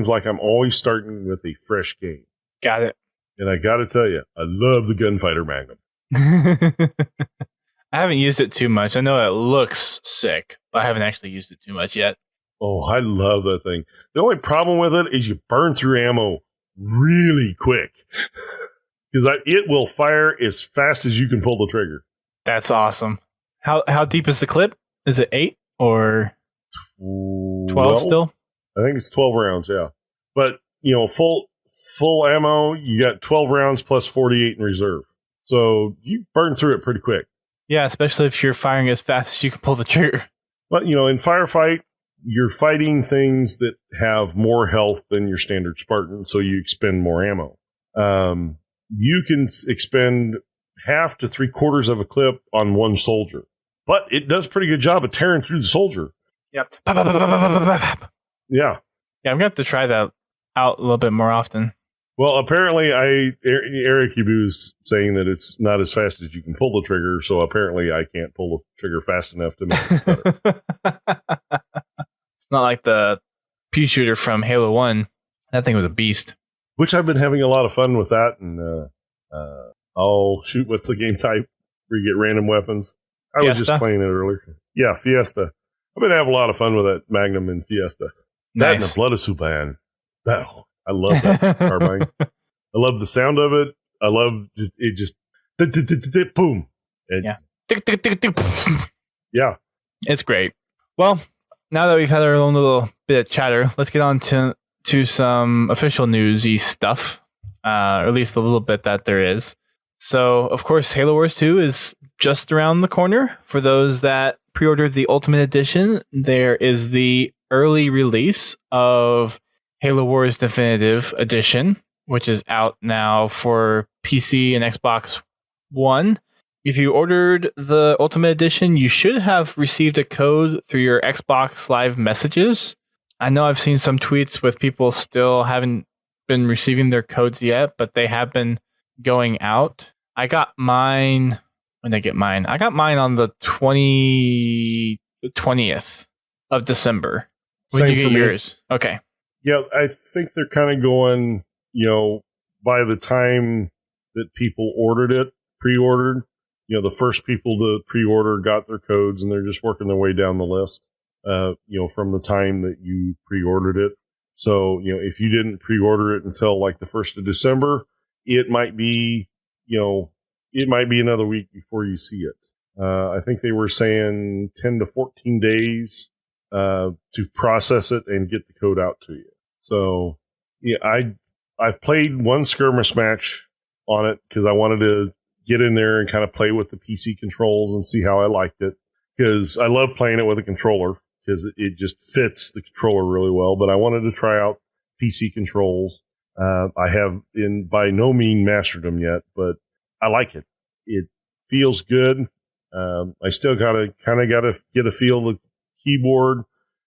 S2: like I'm always starting with a fresh game.
S1: Got it.
S2: And I got to tell you, I love the Gunfighter Magnum.
S1: I haven't used it too much. I know it looks sick, but I haven't actually used it too much yet.
S2: Oh, I love that thing. The only problem with it is you burn through ammo really quick because it will fire as fast as you can pull the trigger.
S1: That's awesome. How deep is the clip? Is it 8 or 12 still?
S2: I think it's 12 rounds, yeah. But, full ammo, you got 12 rounds plus 48 in reserve. So you burn through it pretty quick.
S1: Yeah, especially if you're firing as fast as you can pull the trigger.
S2: But, in firefight, you're fighting things that have more health than your standard Spartan, so you expend more ammo. You can expend half to 3/4 of a clip on one soldier. But it does a pretty good job of tearing through the soldier.
S1: Yep.
S2: Yeah.
S1: Yeah, I'm going to have to try that out a little bit more often.
S2: Well, apparently Eric Yabu's saying that it's not as fast as you can pull the trigger, so apparently I can't pull the trigger fast enough to make it stutter.
S1: It's not like the pea shooter from Halo 1. That thing was a beast.
S2: Which I've been having a lot of fun with that, and what's the game type where you get random weapons? I was just playing it earlier. Yeah, Fiesta. I've been having a lot of fun with that Magnum and Fiesta.
S1: Nice.
S2: That and the Blood of Suban. I love that carbine. I love the sound of it. I love just boom.
S1: Yeah.
S2: Yeah.
S1: It's great. Well, now that we've had our own little bit of chatter, let's get on to some official newsy stuff, or at least a little bit that there is. So, of course, Halo Wars 2 is just around the corner. For those that pre-ordered the Ultimate Edition, there is the early release of Halo Wars Definitive Edition, which is out now for PC and Xbox One. If you ordered the Ultimate Edition, you should have received a code through your Xbox Live messages. I know I've seen some tweets with people still haven't been receiving their codes yet, but they have been going out. I got mine. When did I get mine? I got mine on the 20th of December. When did you get yours? Okay.
S2: Yeah, I think they're kind of going, by the time that people pre-ordered, the first people to pre-order got their codes and they're just working their way down the list, from the time that you pre-ordered it. So, if you didn't pre-order it until like the 1st of December, it might be another week before you see it. I think they were saying 10 to 14 days to process it and get the code out to you. So, yeah, I've played one skirmish match on it because I wanted to get in there and kind of play with the PC controls and see how I liked it. Because I love playing it with a controller because it just fits the controller really well. But I wanted to try out PC controls. I have by no means mastered them yet, but I like it. It feels good. I still gotta get a feel of the keyboard,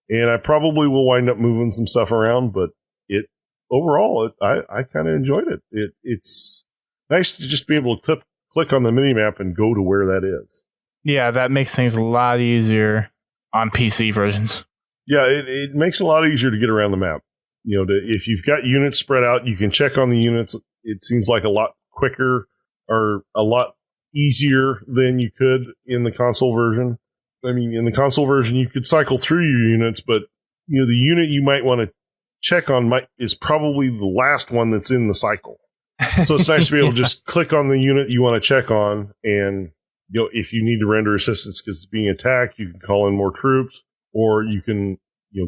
S2: and I probably will wind up moving some stuff around. But overall, I kind of enjoyed it. It's nice to just be able to click on the minimap and go to where that is.
S1: Yeah, that makes things a lot easier on PC versions.
S2: Yeah, it makes it a lot easier to get around the map. If you've got units spread out, you can check on the units. It seems like a lot quicker or a lot easier than you could in the console version. I mean, in the console version, you could cycle through your units, but the unit you might want to check on is probably the last one that's in the cycle. So it's nice to be able to just click on the unit you want to check on, and if you need to render assistance because it's being attacked, you can call in more troops, or you can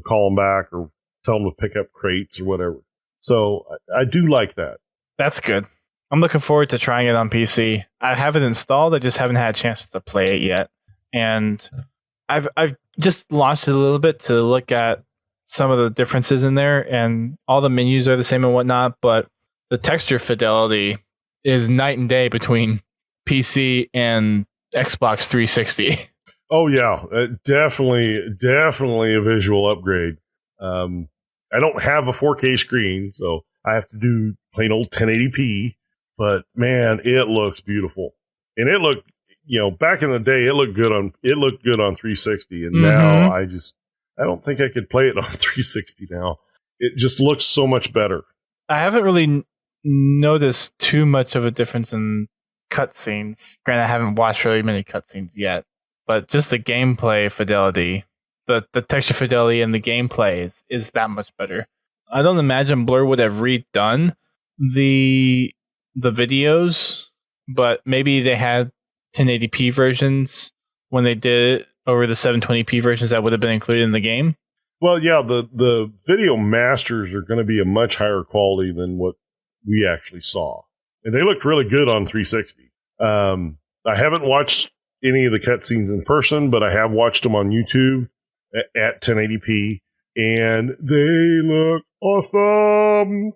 S2: call them back or tell them to pick up crates or whatever. So I do like that.
S1: That's good. I'm looking forward to trying it on PC. I have it installed. I just haven't had a chance to play it yet. And I've just launched it a little bit to look at some of the differences in there, and all the menus are the same and whatnot, but the texture fidelity is night and day between PC and Xbox 360.
S2: Oh yeah, definitely a visual upgrade. I don't have a 4K screen, so I have to do plain old 1080p. But man, it looks beautiful, and it looked back in the day, it looked good on 360, and now I don't think I could play it on 360 now. It just looks so much better.
S1: I haven't really noticed too much of a difference in cutscenes. Granted, I haven't watched really many cutscenes yet, but just the gameplay fidelity, the texture fidelity and the gameplay is that much better. I don't imagine Blur would have redone the videos, but maybe they had 1080p versions when they did it over the 720p versions that would have been included in the game.
S2: Well, yeah, the video masters are going to be a much higher quality than what we actually saw. And they looked really good on 360. I haven't watched any of the cutscenes in person, but I have watched them on YouTube at 1080p, and they look awesome.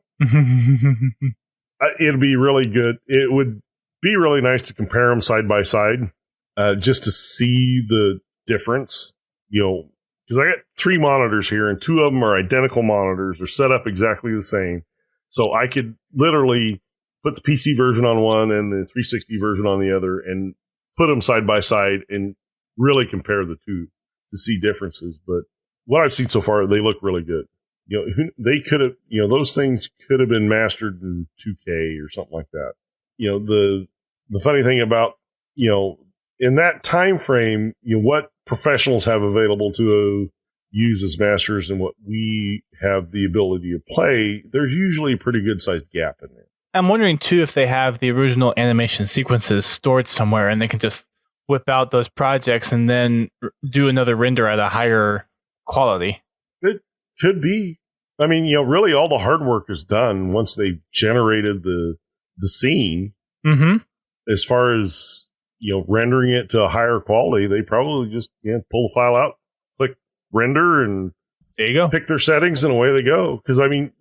S2: It'll be really good. It would be really nice to compare them side by side, just to see the difference, because I got 3 monitors here, and 2 of them are identical monitors. They're set up exactly the same. So I could literally put the PC version on one and the 360 version on the other and put them side by side and really compare the two to see differences. But what I've seen so far, they look really good. They could have, those things could have been mastered in 2K or something like that. The funny thing about, in that time frame, what professionals have available to use as masters and what we have the ability to play, there's usually a pretty good sized gap in there.
S1: I'm wondering too if they have the original animation sequences stored somewhere and they can just whip out those projects and then do another render at a higher quality.
S2: It could be. I mean, really all the hard work is done once they've generated the scene.
S1: Mm-hmm.
S2: As far as, rendering it to a higher quality, they probably just pull the file out, click render, and
S1: there you go.
S2: Pick their settings and away they go. Because, I mean,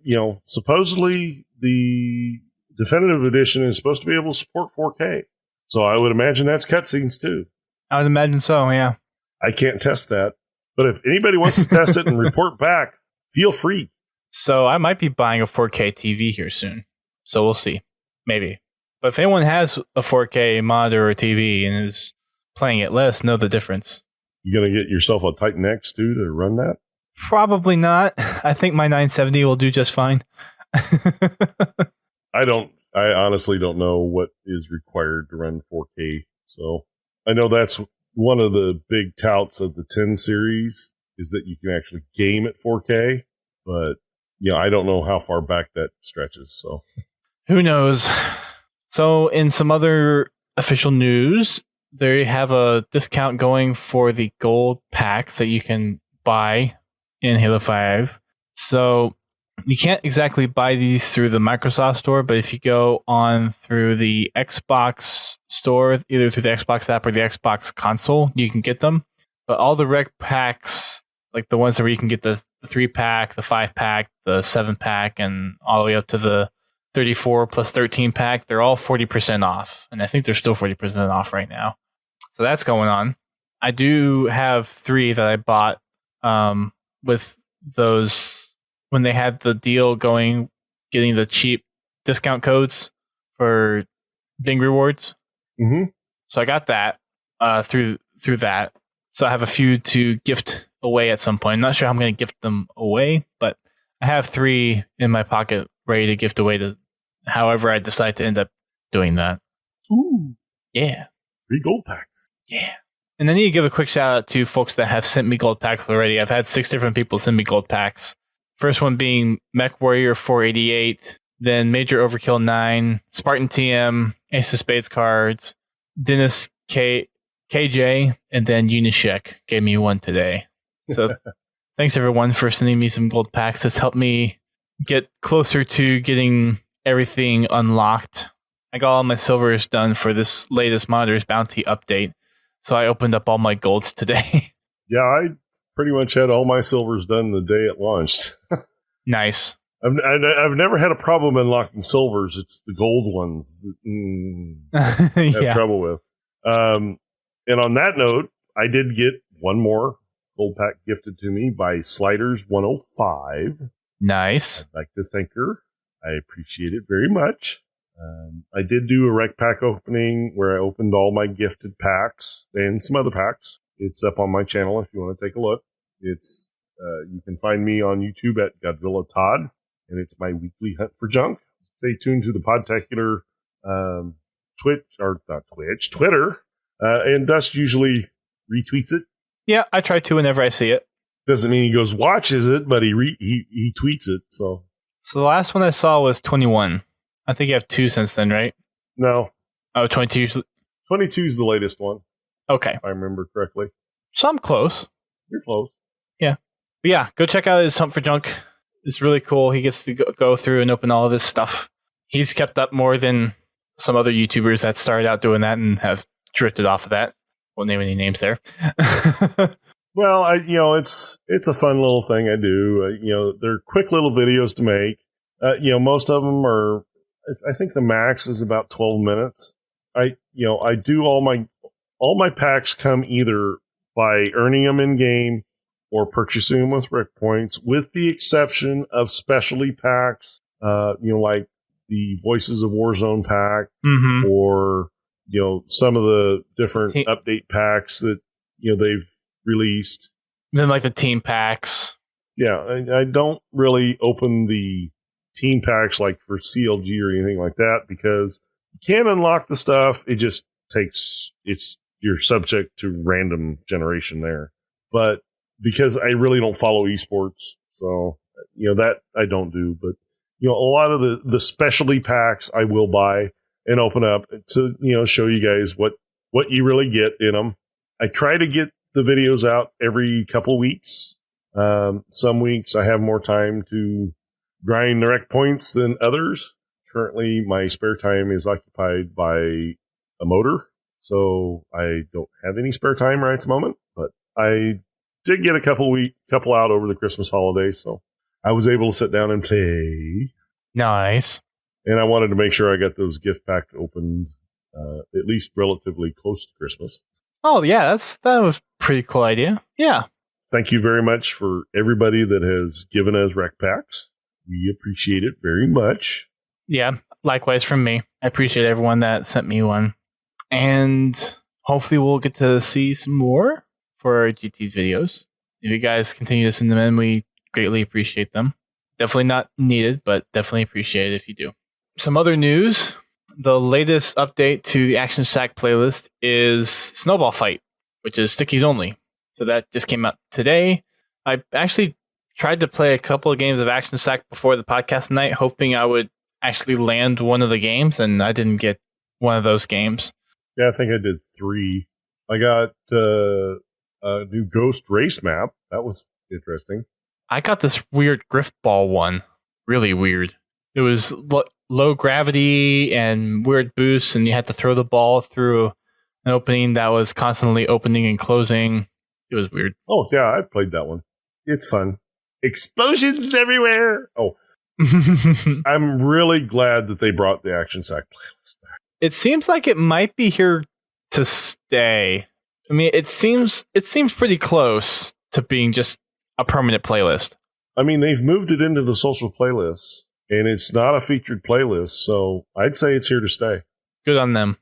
S2: supposedly the definitive edition is supposed to be able to support 4K. So I would imagine that's cutscenes too.
S1: I would imagine so, yeah.
S2: I can't test that. But if anybody wants to test it and report back, feel free.
S1: So I might be buying a 4K TV here soon. So we'll see. Maybe. But if anyone has a 4K monitor or TV and is playing it, let us know the difference.
S2: You going to get yourself a Titan X too to run that?
S1: Probably not. I think my 970 will do just fine.
S2: I honestly don't know what is required to run 4K. So I know that's one of the big touts of the 10 series is that you can actually game at 4K. But, I don't know how far back that stretches. So
S1: who knows? So in some other official news, they have a discount going for the gold packs that you can buy in Halo 5. So you can't exactly buy these through the Microsoft store, but if you go on through the Xbox store, either through the Xbox app or the Xbox console, you can get them. But all the rec packs, like the ones where you can get the 3-pack, the 5-pack, the 7-pack, and all the way up to the 34 plus 13 pack, they're all 40% off. And I think they're still 40% off right now. So that's going on. I do have 3 that I bought with those when they had the deal going, getting the cheap discount codes for Bing rewards.
S2: Mm-hmm.
S1: So I got that through that. So I have a few to gift away at some point. I'm not sure how I'm going to gift them away, but I have 3 in my pocket ready to gift away to however I decide to end up doing that.
S2: Ooh.
S1: Yeah.
S2: 3 gold packs.
S1: Yeah. And I need to give a quick shout out to folks that have sent me gold packs already. I've had 6 different people send me gold packs. First one being Mech Warrior 488, then Major Overkill 9, Spartan TM, Ace of Spades cards, Dennis KJ, and then Unishek gave me one today. So thanks everyone for sending me some gold packs. This helped me get closer to getting everything unlocked. I got all my silvers done for this latest Monitor's Bounty update. So I opened up all my golds today.
S2: Yeah, I pretty much had all my silvers done the day it launched.
S1: Nice.
S2: I've never had a problem unlocking silvers. It's the gold ones that I have trouble with. And on that note, I did get one more gold pack gifted to me by Sliders 105.
S1: Nice.
S2: I'd like to thank her. I appreciate it very much. I did do a rec pack opening where I opened all my gifted packs and some other packs. It's up on my channel if you want to take a look. It's you can find me on YouTube at Godzilla Todd, and it's my weekly hunt for junk. Stay tuned to the Podtacular Twitter, and Dust usually retweets it.
S1: Yeah, I try to whenever I see it.
S2: Doesn't mean he goes watches it, but he tweets it. So
S1: the last one I saw was 21. I think you have 2 since then, right?
S2: No.
S1: Oh, 22.
S2: 22 is the latest one.
S1: Okay.
S2: If I remember correctly.
S1: So I'm close.
S2: You're close.
S1: Yeah. But yeah, go check out his Hunt for Junk. It's really cool. He gets to go through and open all of his stuff. He's kept up more than some other YouTubers that started out doing that and have drifted off of that. Won't name any names there.
S2: Well, it's a fun little thing I do. They're quick little videos to make. Most of them are, I think the max is about 12 minutes. I do all my packs come either by earning them in game or purchasing them with rec points, with the exception of specialty packs, like the Voices of Warzone pack, or some of the different update packs that they've released.
S1: Then like the team packs.
S2: Yeah, I don't really open the team packs like for CLG or anything like that because you can't unlock the stuff. It just you're subject to random generation there. But because I really don't follow esports, so that I don't do. But a lot of the specialty packs I will buy and open up to show you guys what you really get in them. I try to get the videos out every couple of weeks. Some weeks I have more time to grind the rec points than others. Currently, my spare time is occupied by a motor, so I don't have any spare time right at the moment. But I did get a couple out over the Christmas holiday, so I was able to sit down and play.
S1: Nice.
S2: And I wanted to make sure I got those gift packs opened at least relatively close to Christmas.
S1: Oh yeah, that was a pretty cool idea. Yeah.
S2: Thank you very much for everybody that has given us rec packs. We appreciate it very much.
S1: Yeah, likewise from me. I appreciate everyone that sent me one. And hopefully we'll get to see some more for our GT's videos. If you guys continue to send them in, we greatly appreciate them. Definitely not needed, but definitely appreciate it if you do. Some other news. The latest update to the Action Sack playlist is Snowball Fight, which is stickies only. So that just came out today. I actually tried to play a couple of games of Action Sack before the podcast tonight, hoping I would actually land one of the games, and I didn't get one of those games.
S2: Yeah, I think I did 3. I got a new Ghost Race map. That was interesting.
S1: I got this weird Grift Ball one. Really weird. It was low gravity and weird boosts, and you had to throw the ball through an opening that was constantly opening and closing. It was weird.
S2: Oh, yeah, I played that one. It's fun. Explosions everywhere. Oh, I'm really glad that they brought the Action Sack playlist back.
S1: It seems like it might be here to stay. I mean, it seems pretty close to being just a permanent playlist.
S2: I mean, they've moved it into the social playlists, and it's not a featured playlist, so I'd say it's here to stay.
S1: Good on them.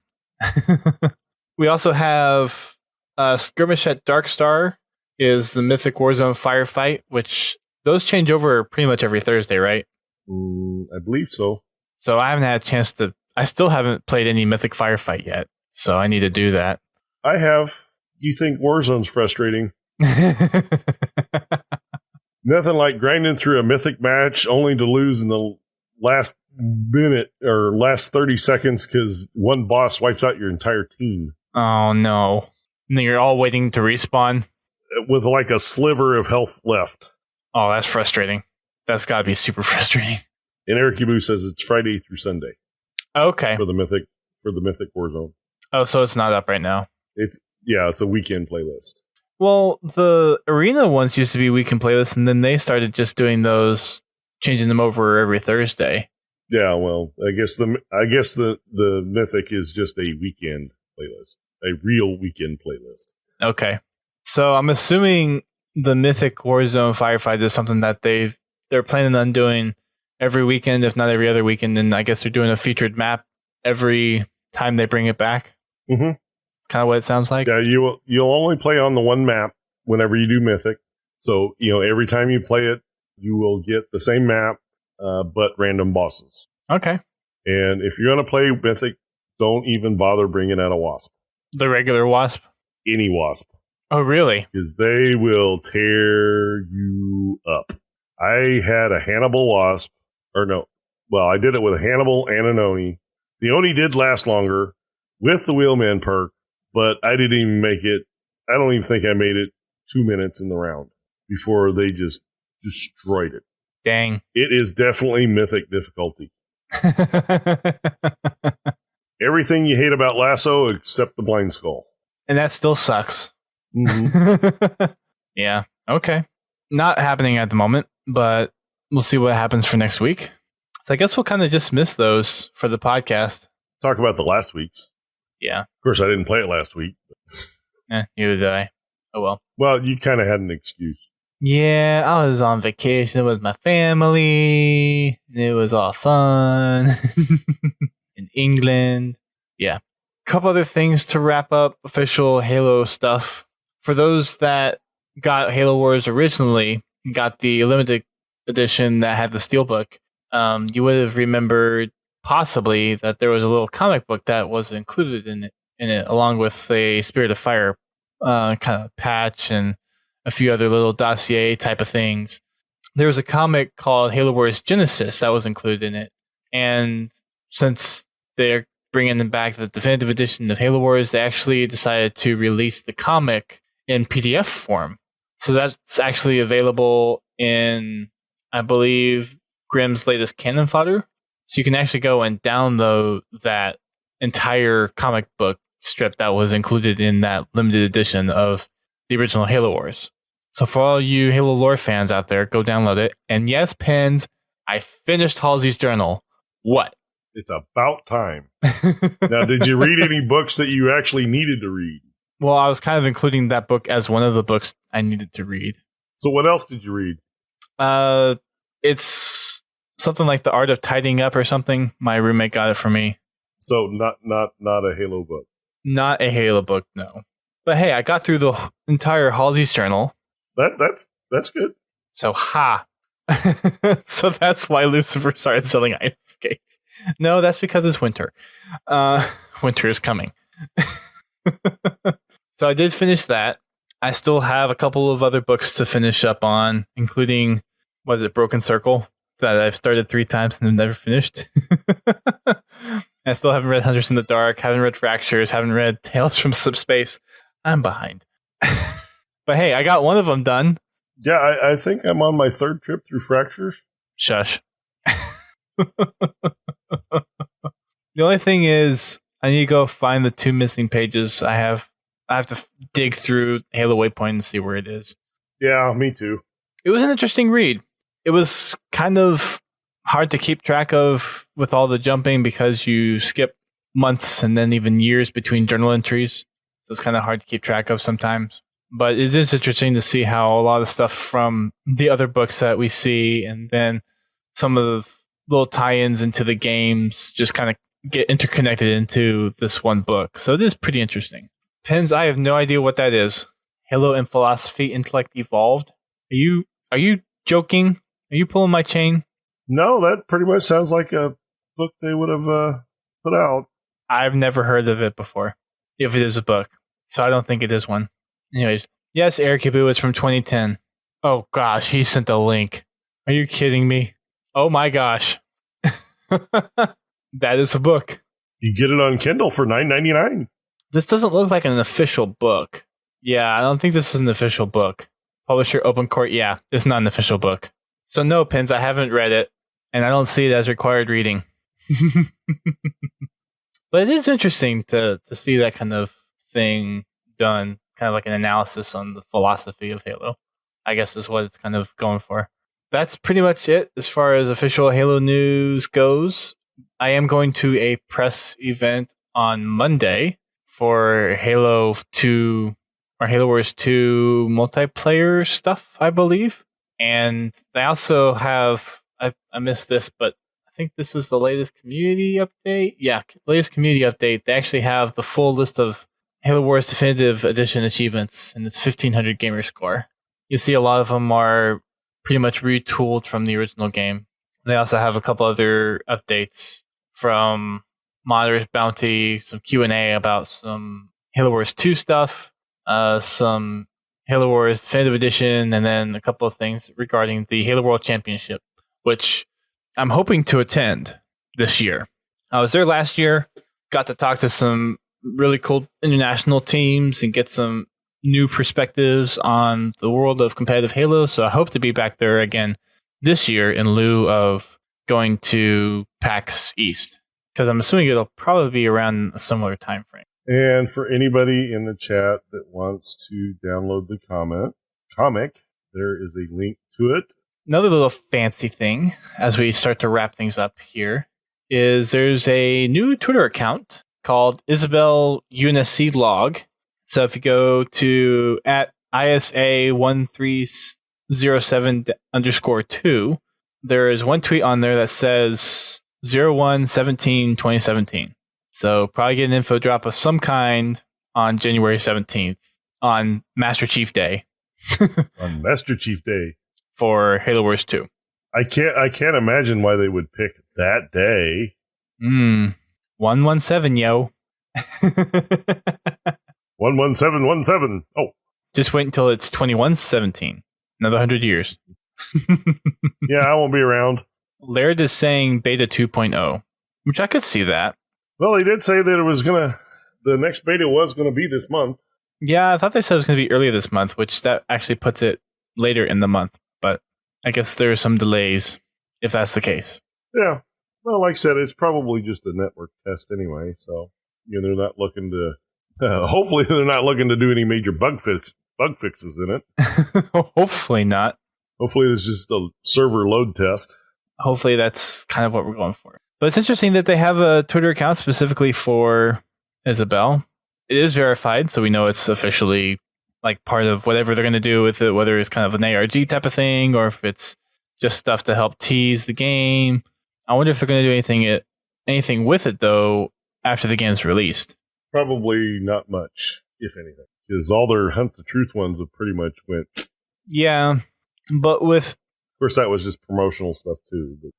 S1: We also have Skirmish at Dark Star is the Mythic Warzone Firefight, which those change over pretty much every Thursday, right?
S2: I believe so.
S1: So I haven't had a chance to... I still haven't played any Mythic Firefight yet, so I need to do that.
S2: I have. You think Warzone's frustrating? Nothing like grinding through a Mythic match only to lose in the last minute or last 30 seconds because one boss wipes out your entire team.
S1: Oh, no. And then you're all waiting to respawn?
S2: With like a sliver of health left.
S1: Oh, that's frustrating. That's got to be super frustrating.
S2: And Eric Yabu says it's Friday through Sunday.
S1: Okay.
S2: For the Mythic Warzone.
S1: Oh, so it's not up right now.
S2: It's a weekend playlist.
S1: Well, the arena ones used to be weekend playlists, and then they started just doing those, changing them over every Thursday.
S2: Yeah, well, I guess the Mythic is just a weekend playlist, a real weekend playlist.
S1: Okay, so I'm assuming the Mythic Warzone Firefight is something that they're planning on doing every weekend, if not every other weekend, and I guess they're doing a featured map every time they bring it back.
S2: Mm-hmm.
S1: Kind of what it sounds like.
S2: Yeah, you'll only play on the one map whenever you do Mythic. So, every time you play it, you will get the same map, but random bosses.
S1: Okay.
S2: And if you're going to play Mythic, don't even bother bringing out a Wasp.
S1: The regular Wasp?
S2: Any Wasp.
S1: Oh, really?
S2: Because they will tear you up. I had a Hannibal Wasp, I did it with a Hannibal and an Oni. The Oni did last longer with the Wheelman perk, but I didn't even make it. I don't even think I made it 2 minutes in the round before they just destroyed it.
S1: Dang.
S2: It is definitely Mythic difficulty. Everything you hate about Lasso except the Blind Skull.
S1: And that still sucks.
S2: Mm-hmm.
S1: Yeah. Okay. Not happening at the moment, but we'll see what happens for next week. So I guess we'll kind of just miss those for the podcast.
S2: Talk about the last week's.
S1: Yeah.
S2: Of course, I didn't play it last week.
S1: Neither did I. Oh, well.
S2: Well, you kind of had an excuse.
S1: Yeah, I was on vacation with my family. And it was all fun. In England. Yeah. Couple other things to wrap up official Halo stuff. For those that got Halo Wars originally, got the limited edition that had the steelbook, you would have remembered possibly that there was a little comic book that was included in it along with a Spirit of Fire kind of patch and a few other little dossier type of things. There was a comic called Halo Wars Genesis that was included in it, and since they're bringing back the definitive edition of Halo Wars, they actually decided to release the comic in PDF form. So that's actually available in, I believe, Grimm's latest Cannon Fodder. So you can actually go and download that entire comic book strip that was included in that limited edition of the original Halo Wars. So for all you Halo lore fans out there, go download it. And yes, Pens, I finished Halsey's journal. What?
S2: It's about time. Now, did you read any books that you actually needed to read?
S1: Well, I was kind of including that book as one of the books I needed to read.
S2: So what else did you read?
S1: It's something like The Art of Tidying Up or something. My roommate got it for me.
S2: So not a Halo book.
S1: Not a Halo book, no. But hey, I got through the entire Halsey's journal.
S2: That's good.
S1: So so that's why Lucifer started selling ice skates. No, that's because it's winter. Winter is coming. So I did finish that. I still have a couple of other books to finish up on, including, Broken Circle, that I've started 3 times and have never finished. I still haven't read Hunters in the Dark, haven't read Fractures, haven't read Tales from Subspace. I'm behind. But hey, I got one of them done.
S2: Yeah, I think I'm on my 3rd trip through Fractures.
S1: Shush. The only thing is, I need to go find the 2 missing pages. I have to dig through Halo Waypoint and see where it is.
S2: Yeah, me too.
S1: It was an interesting read. It was kind of hard to keep track of with all the jumping because you skip months and then even years between journal entries. So it's kind of hard to keep track of sometimes. But it is interesting to see how a lot of stuff from the other books that we see and then some of the little tie-ins into the games just kind of get interconnected into this one book. So it is pretty interesting. Pens, I have no idea what that is. Halo and Philosophy Intellect Evolved. Are you joking? Are you pulling my chain?
S2: No, that pretty much sounds like a book they would have put out.
S1: I've never heard of it before, if it is a book. So I don't think it is one. Anyways, yes, Eric Ibu is from 2010. Oh gosh, he sent a link. Are you kidding me? Oh my gosh. That is a book.
S2: You get it on Kindle for $9.99.
S1: This doesn't look like an official book. Yeah, I don't think this is an official book. Publisher Open Court, yeah, it's not an official book. So no, Pins, I haven't read it, and I don't see it as required reading. But it is interesting to see that kind of thing done, kind of like an analysis on the philosophy of Halo, I guess is what it's kind of going for. That's pretty much it as far as official Halo news goes. I am going to a press event on Monday for Halo 2 or Halo Wars 2 multiplayer stuff, I believe. And they also have, I missed this, but I think this was the latest community update. Yeah, latest community update. They actually have the full list of Halo Wars Definitive Edition achievements, and it's 1500 gamer score. You see a lot of them are pretty much retooled from the original game. They also have a couple other updates from Modder's Bounty, some Q&A about some Halo Wars 2 stuff, some Halo Wars Definitive Edition, and then a couple of things regarding the Halo World Championship, which I'm hoping to attend this year. I was there last year, got to talk to some really cool international teams and get some new perspectives on the world of competitive Halo, so I hope to be back there again this year in lieu of going to PAX East, because I'm assuming it'll probably be around a similar time frame.
S2: And for anybody in the chat that wants to download the comic, there is a link to it.
S1: Another little fancy thing as we start to wrap things up here is there's a new Twitter account called Isabel UNSC Log. So if you go to at ISA1307_2, there is one tweet on there that says 01/17/2017. So probably get an info drop of some kind on January 17th on Master Chief Day.
S2: On Master Chief Day.
S1: For Halo Wars 2.
S2: I can't imagine why they would pick that day.
S1: 117, yo.
S2: 11717. Oh.
S1: Just wait until it's 2117. Another 100 years.
S2: Yeah, I won't be around.
S1: Laird is saying beta 2.0, which I could see that.
S2: Well, he did say that it was the next beta was gonna be this month.
S1: Yeah, I thought they said it was going to be earlier this month, which that actually puts it later in the month. But I guess there are some delays if that's the case.
S2: Yeah. Well, like I said, it's probably just a network test anyway. So, they're not looking to. Hopefully, they're not looking to do any major bug fixes in it.
S1: Hopefully not.
S2: Hopefully, it's just a server load test.
S1: Hopefully, that's kind of what we're going for. But it's interesting that they have a Twitter account specifically for Isabel. It is verified, so we know it's officially like part of whatever they're going to do with it, whether it's kind of an ARG type of thing or if it's just stuff to help tease the game. I wonder if they're going to do anything with it, though, after the game's released.
S2: Probably not much, if anything, because all their Hunt the Truth ones have pretty much went.
S1: Yeah, but of
S2: course, that was just promotional stuff, too. But.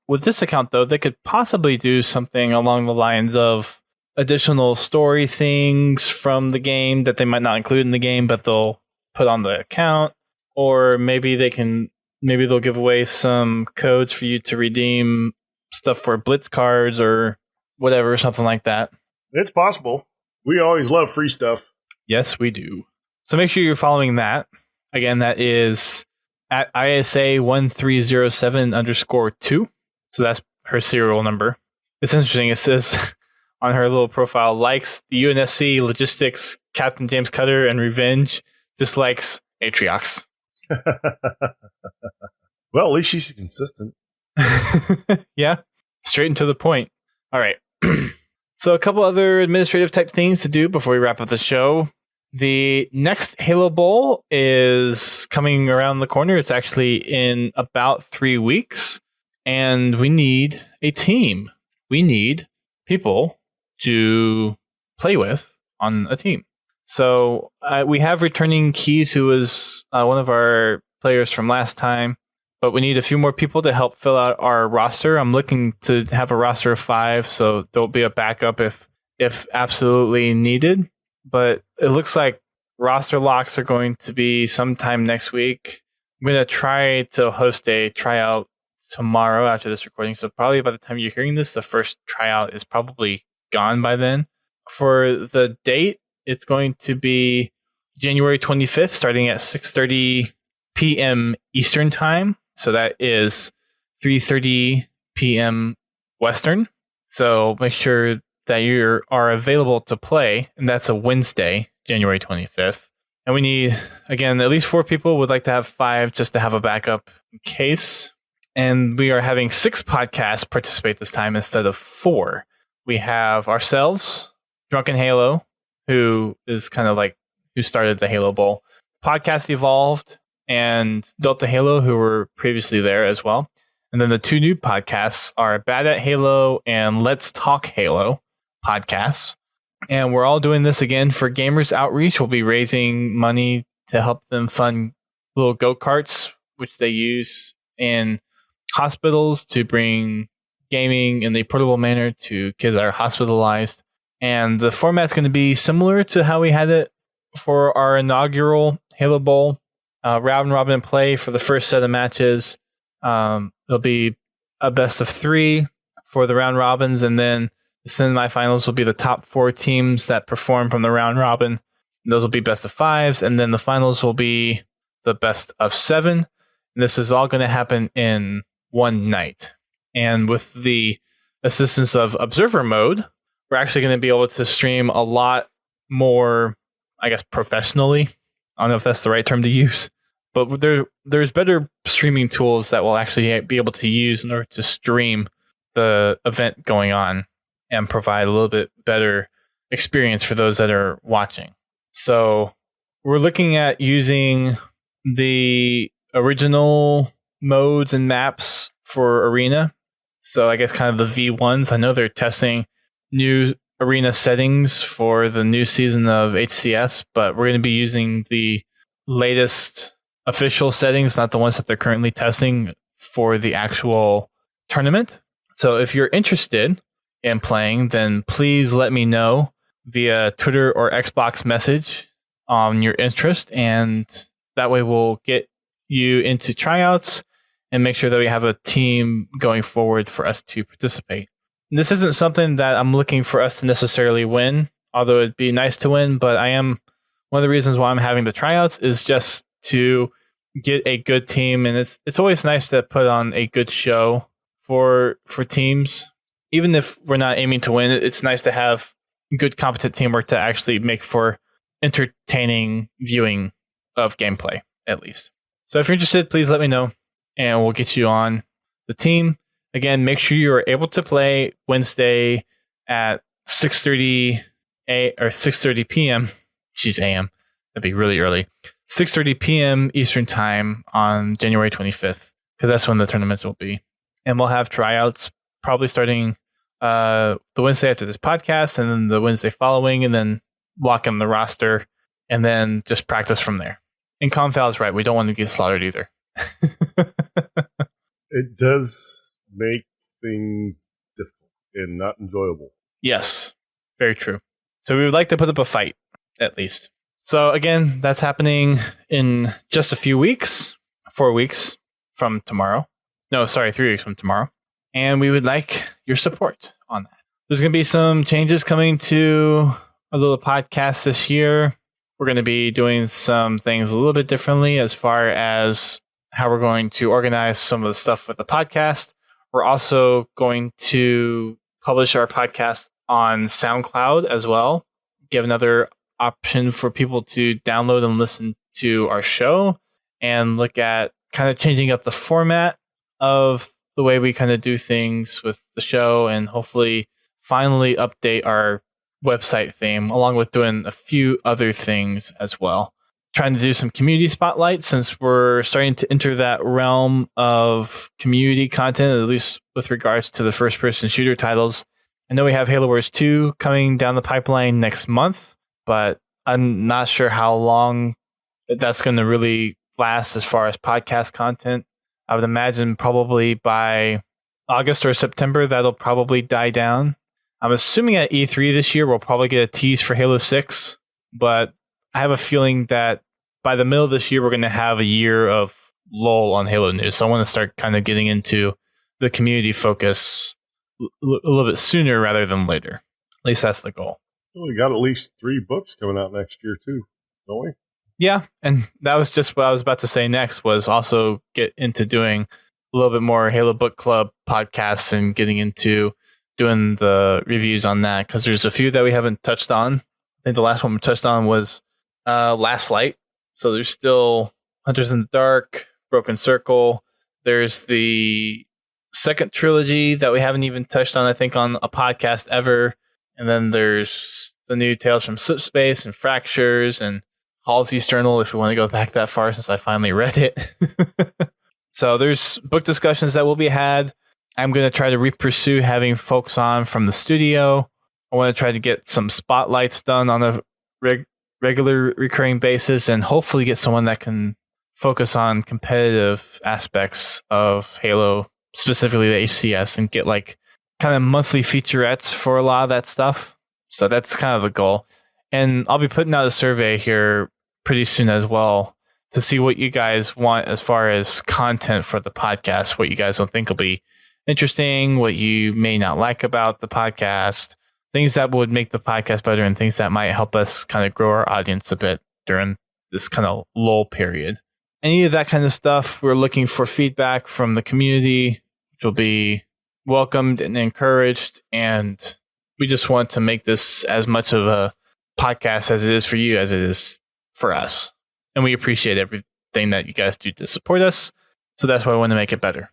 S1: With this account, though, they could possibly do something along the lines of additional story things from the game that they might not include in the game, but they'll put on the account. Or maybe they'll give away some codes for you to redeem stuff for Blitz cards or whatever, something like that.
S2: It's possible. We always love free stuff.
S1: Yes, we do. So make sure you're following that. Again, that is at ISA1307_2. So that's her serial number. It's interesting. It says on her little profile, likes the UNSC Logistics, Captain James Cutter, and Revenge, dislikes Atriox.
S2: Well, at least she's consistent.
S1: Yeah, straight and to the point. All right. So a couple other administrative type things to do before we wrap up the show. The next Halo Bowl is coming around the corner. It's actually in about 3 weeks. And we need a team. We need people to play with on a team. So we have returning Keys, who was one of our players from last time. But we need a few more people to help fill out our roster. I'm looking to have a roster of 5, so there'll be a backup if absolutely needed. But it looks like roster locks are going to be sometime next week. I'm going to try to host a tryout tomorrow after this recording. So probably by the time you're hearing this, the first tryout is probably gone by then. For the date, it's going to be January 25th, starting at 6:30 p.m. Eastern Time. So that is 3:30 p.m. Western. So make sure that you are available to play, and that's a Wednesday, January 25th. And we need, again, at least 4 people. Would like to have 5 just to have a backup in case. And we are having 6 podcasts participate this time instead of 4. We have ourselves, Drunken Halo, who is kind of like who started the Halo Bowl, Podcast Evolved, and Delta Halo, who were previously there as well. And then the two new podcasts are Bad at Halo and Let's Talk Halo podcasts. And we're all doing this again for Gamers Outreach. We'll be raising money to help them fund little go-karts, which they use in hospitals to bring gaming in a portable manner to kids that are hospitalized. And the format's going to be similar to how we had it for our inaugural Halo Bowl. Round robin play for the first set of matches. There'll be a best of 3 for the round robins, and then the semifinals will be the top 4 teams that perform from the round robin. Those will be best of 5s, and then the finals will be the best of 7. And this is all going to happen in one night. And with the assistance of Observer Mode, we're actually going to be able to stream a lot more, I guess, professionally. I don't know if that's the right term to use. But there's better streaming tools that we'll actually be able to use in order to stream the event going on and provide a little bit better experience for those that are watching. So we're looking at using the original modes and maps for Arena. So I guess kind of the V1s. I know they're testing new Arena settings for the new season of HCS, but we're going to be using the latest official settings, not the ones that they're currently testing for the actual tournament. So if you're interested in playing, then please let me know via Twitter or Xbox message on your interest, and that way we'll get you into tryouts and make sure that we have a team going forward for us to participate. And this isn't something that I'm looking for us to necessarily win, although it'd be nice to win, but one of the reasons why I'm having the tryouts is just to get a good team, and it's always nice to put on a good show for teams. Even if we're not aiming to win, it's nice to have good competent teamwork to actually make for entertaining viewing of gameplay, at least. So if you're interested, please let me know, and we'll get you on the team. Again, make sure you are able to play Wednesday at 6:30 or 6:30 p.m. Jeez, a.m. That'd be really early. 6:30 p.m. Eastern Time on January 25th, because that's when the tournaments will be. And we'll have tryouts probably starting the Wednesday after this podcast, and then the Wednesday following, and then lock in the roster, and then just practice from there. And Confal is right. We don't want to get slaughtered either.
S2: It does make things difficult and not enjoyable.
S1: Yes, very true. So we would like to put up a fight, at least. So again, that's happening in just a few weeks, 4 weeks from tomorrow. No, sorry, 3 weeks from tomorrow. And we would like your support on that. There's going to be some changes coming to a little podcast this year. We're going to be doing some things a little bit differently as far as how we're going to organize some of the stuff with the podcast. We're also going to publish our podcast on SoundCloud as well. Give another option for people to download and listen to our show, and look at kind of changing up the format of the way we kind of do things with the show, and hopefully finally update our website theme, along with doing a few other things as well. Trying to do some community spotlight, since we're starting to enter that realm of community content, at least with regards to the first-person shooter titles. I know we have Halo Wars 2 coming down the pipeline next month, but I'm not sure how long that's going to really last as far as podcast content. I would imagine probably by August or September, that'll probably die down. I'm assuming at E3 this year, we'll probably get a tease for Halo 6, but I have a feeling that by the middle of this year, we're going to have a year of lull on Halo news. So I want to start kind of getting into the community focus a little bit sooner rather than later. At least that's the goal.
S2: Well, we got at least 3 books coming out next year too, don't we?
S1: Yeah, and that was just what I was about to say next, was also get into doing a little bit more Halo Book Club podcasts and getting into doing the reviews on that, because there's a few that we haven't touched on. I think the last one we touched on was Last Light. So there's still Hunters in the Dark, Broken Circle. There's the second trilogy that we haven't even touched on, I think, on a podcast ever. And then there's the new Tales from Slip Space and Fractures and Halsey's Journal, if we want to go back that far, since I finally read it. So there's book discussions that will be had. I'm going to try to pursue having folks on from the studio. I want to try to get some spotlights done on a regular recurring basis and hopefully get someone that can focus on competitive aspects of Halo, specifically the HCS, and get like kind of monthly featurettes for a lot of that stuff. So that's kind of the goal. And I'll be putting out a survey here pretty soon as well to see what you guys want as far as content for the podcast, what you guys don't think will be interesting, what you may not like about the podcast, things that would make the podcast better, and things that might help us kind of grow our audience a bit during this kind of lull period. Any of that kind of stuff, we're looking for feedback from the community, which will be welcomed and encouraged. And we just want to make this as much of a podcast as it is for you, as it is for us. And we appreciate everything that you guys do to support us. So that's why I want to make it better.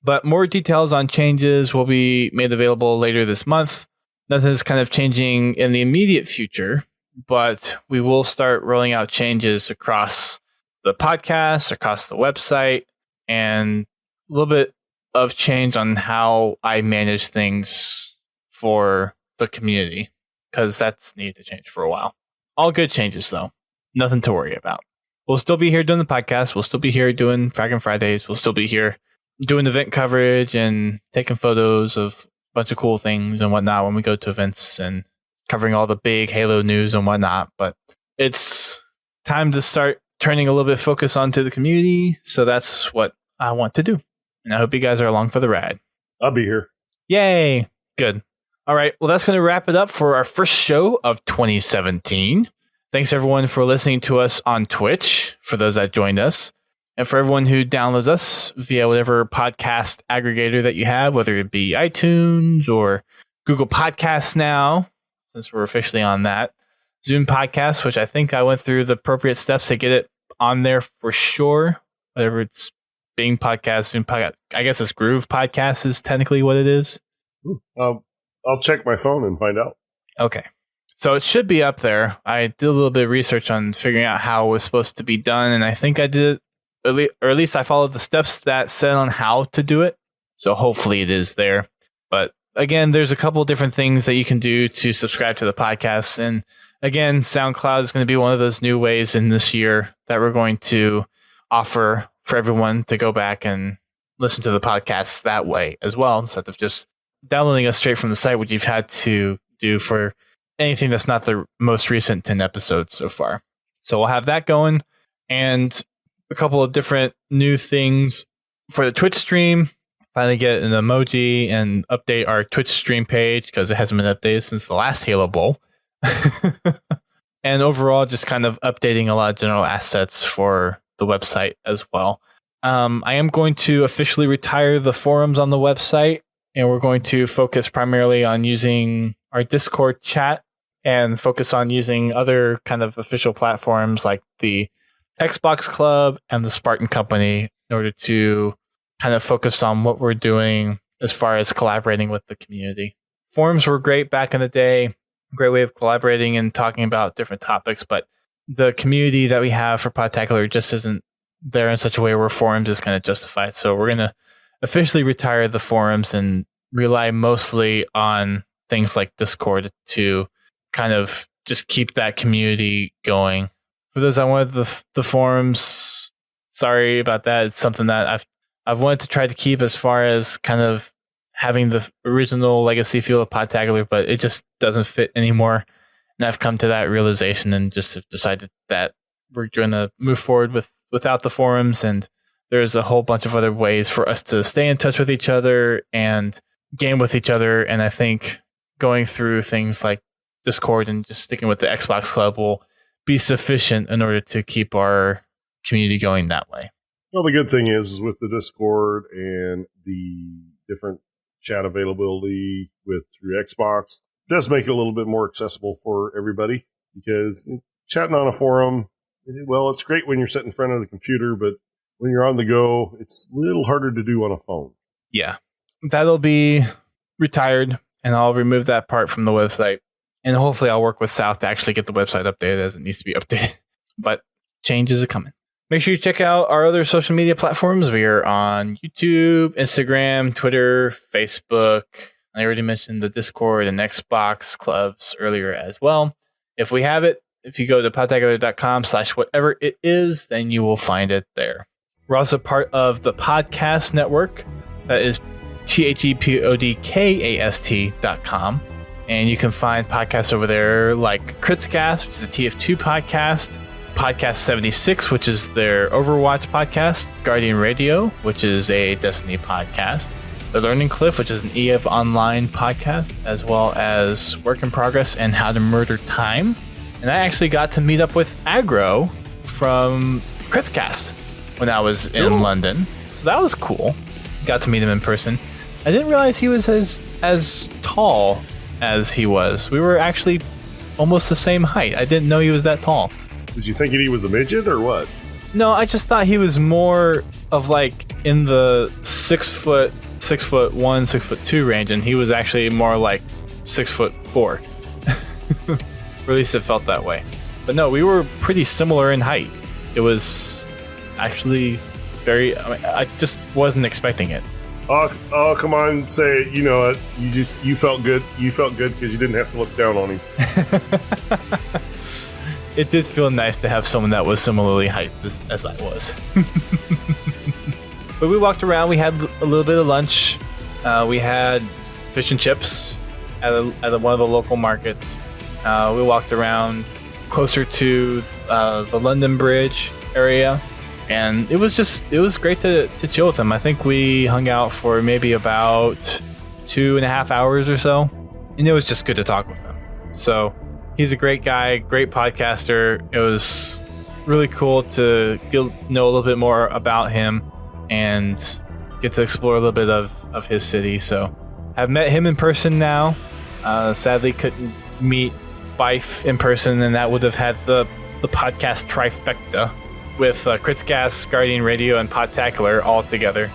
S1: But more details on changes will be made available later this month. Nothing is kind of changing in the immediate future, but we will start rolling out changes across the podcast, across the website, and a little bit of change on how I manage things for the community, because that's needed to change for a while. All good changes, though. Nothing to worry about. We'll still be here doing the podcast. We'll still be here doing Fragging Fridays. We'll still be here doing event coverage and taking photos of a bunch of cool things and whatnot when we go to events and covering all the big Halo news and whatnot. But it's time to start turning a little bit of focus onto the community. So that's what I want to do. And I hope you guys are along for the ride.
S2: I'll be here.
S1: Yay. Good. All right. Well, that's going to wrap it up for our first show of 2017. Thanks, everyone, for listening to us on Twitch, for those that joined us, and for everyone who downloads us via whatever podcast aggregator that you have, whether it be iTunes or Google Podcasts now, since we're officially on that, Zoom Podcasts, which I think I went through the appropriate steps to get it on there for sure, whatever it's Bing Podcast, Zoom Podcast. I guess it's Groove Podcast is technically what it is.
S2: I'll check my phone and find out.
S1: Okay. So it should be up there. I did a little bit of research on figuring out how it was supposed to be done, and I think I did it, or at least I followed the steps that said on how to do it. So hopefully it is there. But again, there's a couple of different things that you can do to subscribe to the podcast. And again, SoundCloud is going to be one of those new ways in this year that we're going to offer for everyone to go back and listen to the podcast that way as well, instead of just downloading us straight from the site, which you've had to do for anything that's not the most recent 10 episodes so far. So we'll have that going, and a couple of different new things for the Twitch stream. Finally get an emoji and update our Twitch stream page, because it hasn't been updated since the last Halo Bowl. And overall, just kind of updating a lot of general assets for the website as well. I am going to officially retire the forums on the website, and we're going to focus primarily on using our Discord chat and focus on using other kind of official platforms like the Xbox Club and the Spartan Company in order to kind of focus on what we're doing as far as collaborating with the community. Forums were great back in the day, great way of collaborating and talking about different topics, but the community that we have for Podtacular just isn't there in such a way where forums is kind of justified. So we're going to officially retire the forums and rely mostly on things like Discord to kind of just keep that community going. For those that wanted the forums, sorry about that. It's something that I've wanted to try to keep as far as kind of having the original legacy feel of Podtacular, but it just doesn't fit anymore. And I've come to that realization and just have decided that we're going to move forward without the forums, and there's a whole bunch of other ways for us to stay in touch with each other and game with each other. And I think going through things like Discord and just sticking with the Xbox Club will be sufficient in order to keep our community going that way.
S2: Well, the good thing is with the Discord and the different chat availability through Xbox, it does make it a little bit more accessible for everybody, because chatting on a forum, well, it's great when you're sitting in front of the computer, but when you're on the go, it's a little harder to do on a phone.
S1: Yeah, that'll be retired, and I'll remove that part from the website. And hopefully I'll work with South to actually get the website updated as it needs to be updated. But changes are coming. Make sure you check out our other social media platforms. We are on YouTube, Instagram, Twitter, Facebook. I already mentioned the Discord and Xbox clubs earlier as well. If we have it, if you go to podtacular.com/whatever it is, then you will find it there. We're also part of the podcast network. That is THEPODCAST.com. And you can find podcasts over there like Critscast, which is a TF2 podcast, Podcast 76, which is their Overwatch podcast, Guardian Radio, which is a Destiny podcast, The Learning Cliff, which is an EF Online podcast, as well as Work in Progress and How to Murder Time. And I actually got to meet up with Aggro from Critscast when I was in London. So that was cool. Got to meet him in person. I didn't realize he was as tall as he was. We were actually almost the same height. I didn't know he was that tall.
S2: Did you think he was a midget or what?
S1: No, I just thought he was more of like in the 6 foot, 6'1", 6'2" range, and he was actually more like 6'4". Or at least it felt that way. But no, we were pretty similar in height. It was actually I just wasn't expecting it.
S2: Oh, come on, say it. You know it. You felt good. You felt good because you didn't have to look down on him.
S1: It did feel nice to have someone that was similarly hyped as I was. But we walked around. We had a little bit of lunch. We had fish and chips at one of the local markets. We walked around closer to the London Bridge area. And it was great to chill with him. I think we hung out for maybe about 2.5 hours or so. And it was just good to talk with him. So he's a great guy, great podcaster. It was really cool to get to know a little bit more about him and get to explore a little bit of his city. So I've met him in person now. Sadly couldn't meet Bife in person, and that would have had the podcast trifecta with Critscast, Guardian Radio, and Podtacular all together.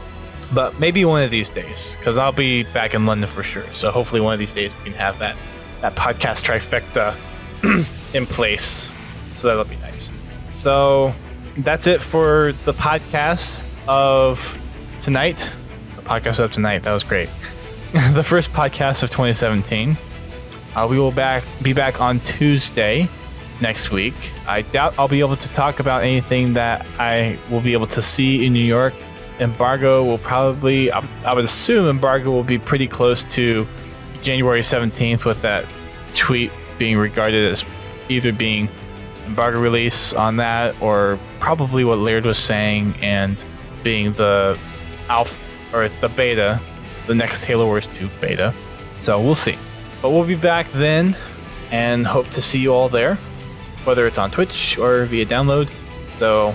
S1: But maybe one of these days, because I'll be back in London for sure. So hopefully one of these days we can have that podcast trifecta in place. So that'll be nice. So that's it for the podcast of tonight. The podcast of tonight. That was great. The first podcast of 2017. We will be back on Tuesday next week. I doubt I'll be able to talk about anything that I will be able to see in New York. Embargo will probably, I would assume embargo will be pretty close to January 17th, with that tweet being regarded as either being embargo release on that, or probably what Laird was saying and being the alpha or the beta, the next Halo Wars 2 beta. So we'll see. But we'll be back then and hope to see you all there, whether it's on Twitch or via download. So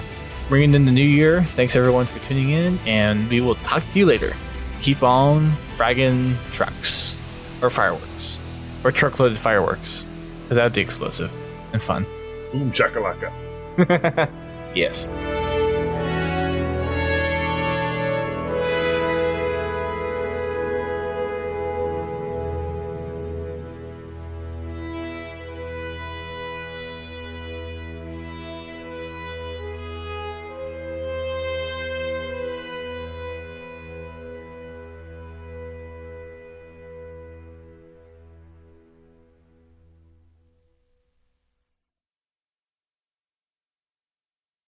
S1: bringing in the new year, thanks everyone for tuning in, and we will talk to you later. Keep on fragging trucks or fireworks or truck-loaded fireworks, because that would be explosive and fun.
S2: Boom shakalaka.
S1: Yes.